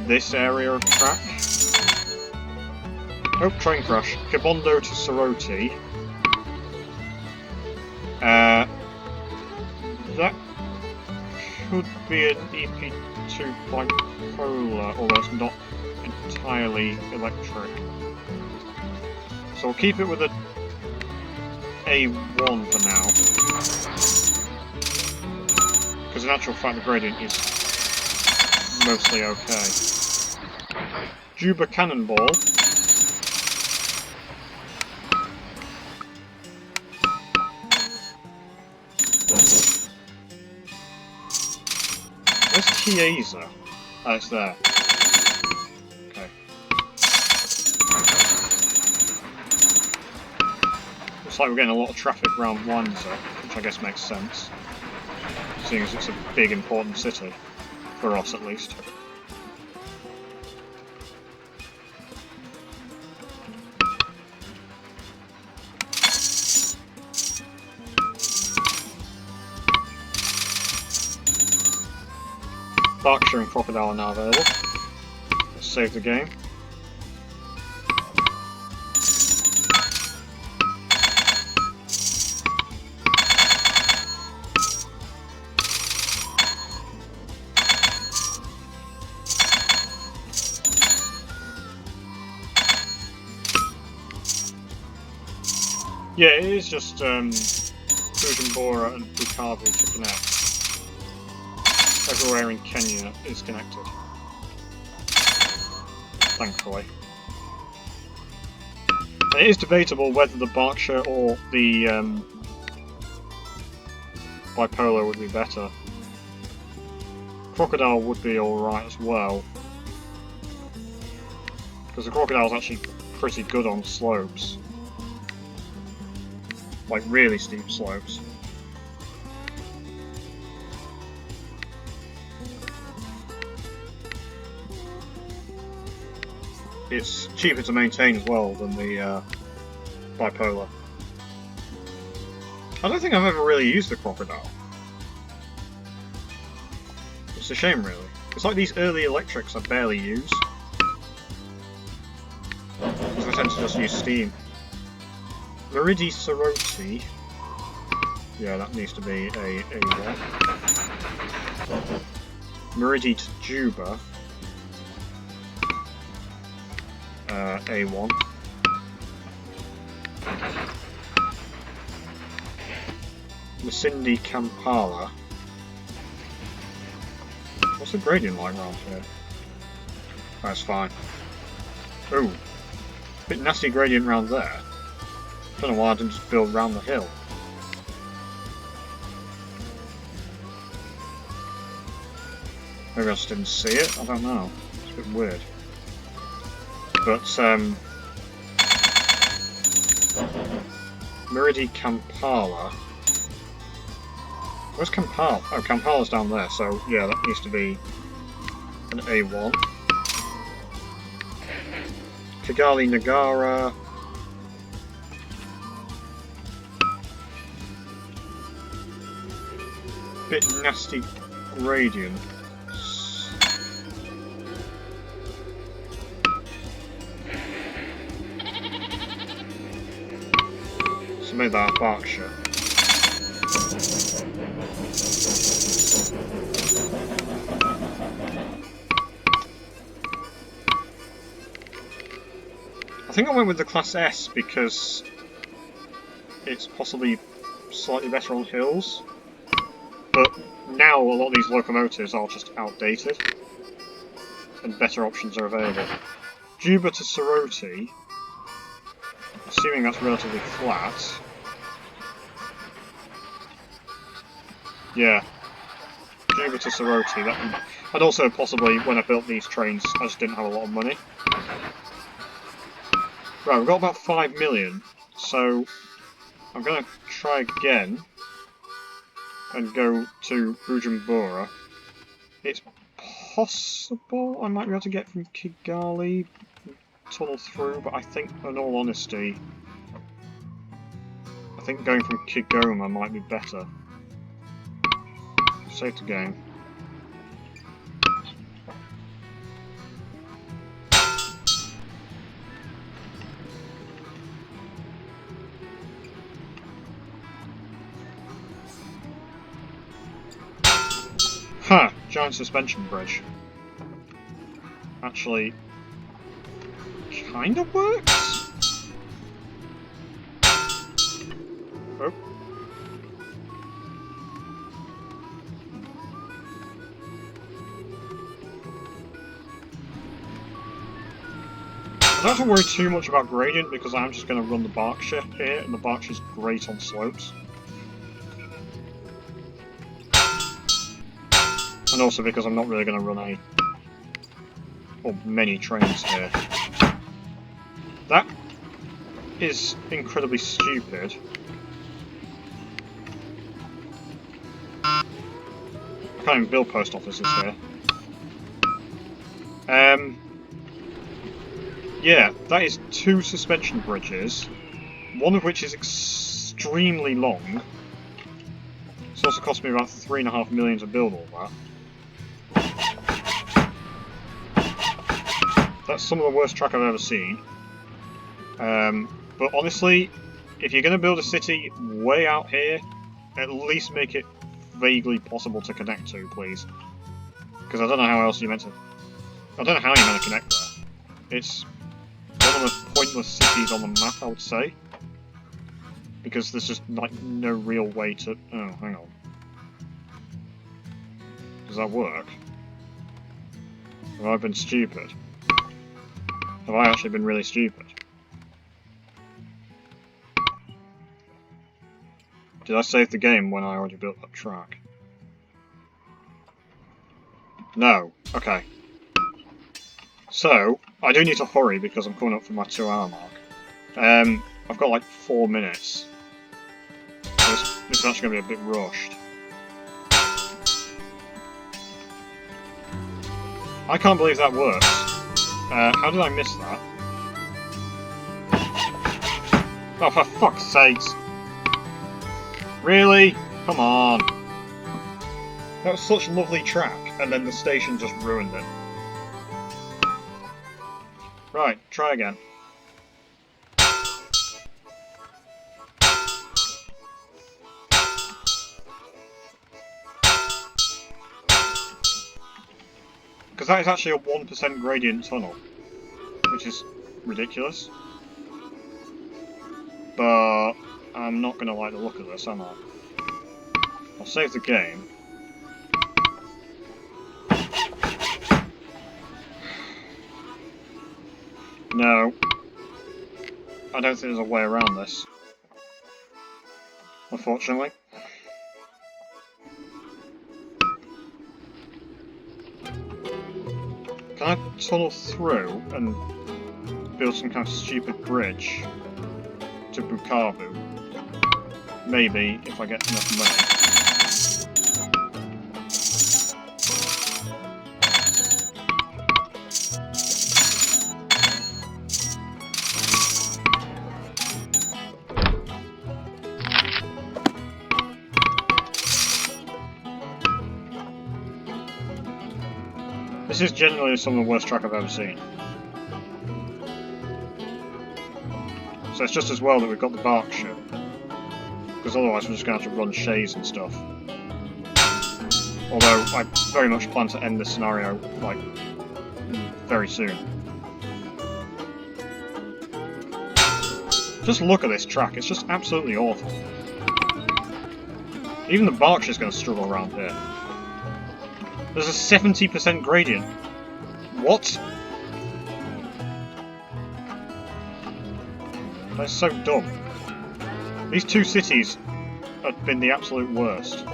this area of track. Oh, train crash. Kibondo to Soroti. That could be an EP2 bipolar, although it's not entirely electric. So we'll keep it with a A1 for now. Because in actual fact the gradient is mostly okay. Juba Cannonball. Where's Chiesa? Oh, it's there. Okay. Looks like we're getting a lot of traffic around Wanza, which I guess makes sense. Seeing as it's a big important city. For us at least. Berkshire and Crocodile are now available. Let's save the game. Yeah, it is just Bujumbura and Bukavu to connect. Everywhere in Kenya is connected. Thankfully. It is debatable whether the Berkshire or the bipolar would be better. Crocodile would be alright as well. Because the Crocodile's actually pretty good on slopes. Like really steep slopes. It's cheaper to maintain as well than the bipolar. I don't think I've ever really used the Crocodile. It's a shame, really. It's like these early electrics I barely use. Because I tend to just use steam. Meridi Soroti. Yeah, that needs to be a one. Meridi Juba. A1. Masindi Kampala. What's the gradient like around here? That's fine. Ooh. Bit nasty gradient around there. Don't know why I didn't just build round the hill. Maybe I just didn't see it? I don't know. It's a bit weird. But, Meridi Kampala. Where's Kampala? Oh, Kampala's down there, so yeah, that needs to be an A1. Kigali Nagara. Bit nasty gradient. So made that Berkshire. I think I went with the Class S because it's possibly slightly better on hills. But now a lot of these locomotives are just outdated, and better options are available. Juba to Soroti, assuming that's relatively flat. Yeah, Juba to Soroti. And also possibly when I built these trains, I just didn't have a lot of money. Right, we've got about 5 million, so I'm going to try again. And go to Bujumbura. It's possible I might be able to get from Kigali, tunnel through, but I think, in all honesty, I think going from Kigoma might be better. Save the game. Ha! Giant suspension bridge. Actually, kinda works? Oh. I don't have to worry too much about gradient because I'm just going to run the Berkshire here, and the Berkshire's great on slopes. And also because I'm not really going to run many trains here. That is incredibly stupid. I can't even build post offices here. Yeah, that is 2 suspension bridges, one of which is extremely long. It's also cost me about 3.5 million to build all that. That's some of the worst track I've ever seen. But honestly, if you're going to build a city way out here, at least make it vaguely possible to connect to, please. Because I don't know how else you're meant to... I don't know how you're meant to connect there. It's one of the most pointless cities on the map, I would say. Because there's just, like, no real way to... Oh, hang on. Does that work? Have I been stupid? Have I actually been really stupid? Did I save the game when I already built that track? No. Okay. So, I do need to hurry because I'm coming up for my 2-hour mark. I've got like 4 minutes. This is actually going to be a bit rushed. I can't believe that works. How did I miss that? Oh, for fuck's sakes! Really? Come on! That was such a lovely track, and then the station just ruined it. Right, try again. Because that is actually a 1% gradient tunnel, which is ridiculous. But I'm not going to like the look of this, am I? I'll save the game. No. I don't think there's a way around this. Unfortunately. Can I tunnel through and build some kind of stupid bridge to Bukavu? Maybe, if I get enough money. This is genuinely some of the worst track I've ever seen. So it's just as well that we've got the Berkshire. Because otherwise we're just going to have to run shays and stuff. Although I very much plan to end this scenario, like, very soon. Just look at this track, it's just absolutely awful. Even the Berkshire's going to struggle around here. There's a 70% gradient. What? That's so dumb. These two cities have been the absolute worst.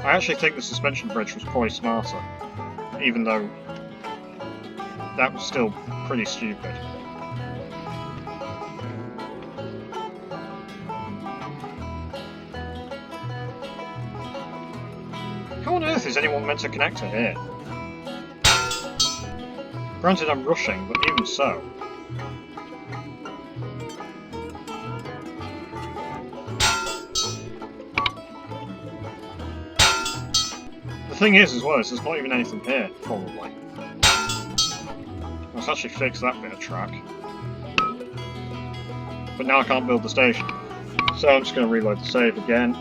I actually think the suspension bridge was probably smarter, even though that was still pretty stupid. How on earth is anyone meant to connect to here? Granted, I'm rushing, but even so. The thing is, as well, is there's not even anything here, probably. Let's actually fix that bit of track. But now I can't build the station. So I'm just going to reload the save again.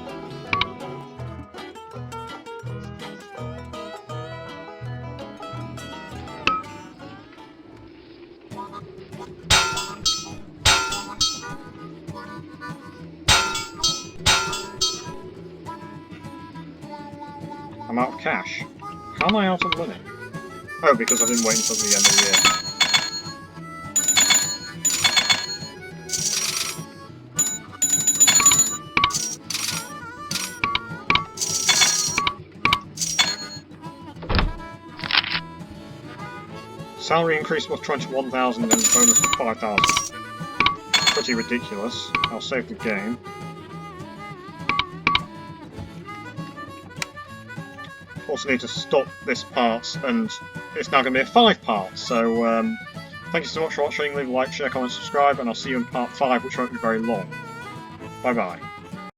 I'm out of cash. How am I out of money? Oh, because I didn't wait until the end of the year. Salary increase was 21,000 and bonus of 5,000. Pretty ridiculous. I'll save the game. Also need to stop this part, and it's now going to be a 5-part, so thank you so much for watching. Leave a like, share, comment, subscribe, and I'll see you in part 5, which won't be very long. Bye bye.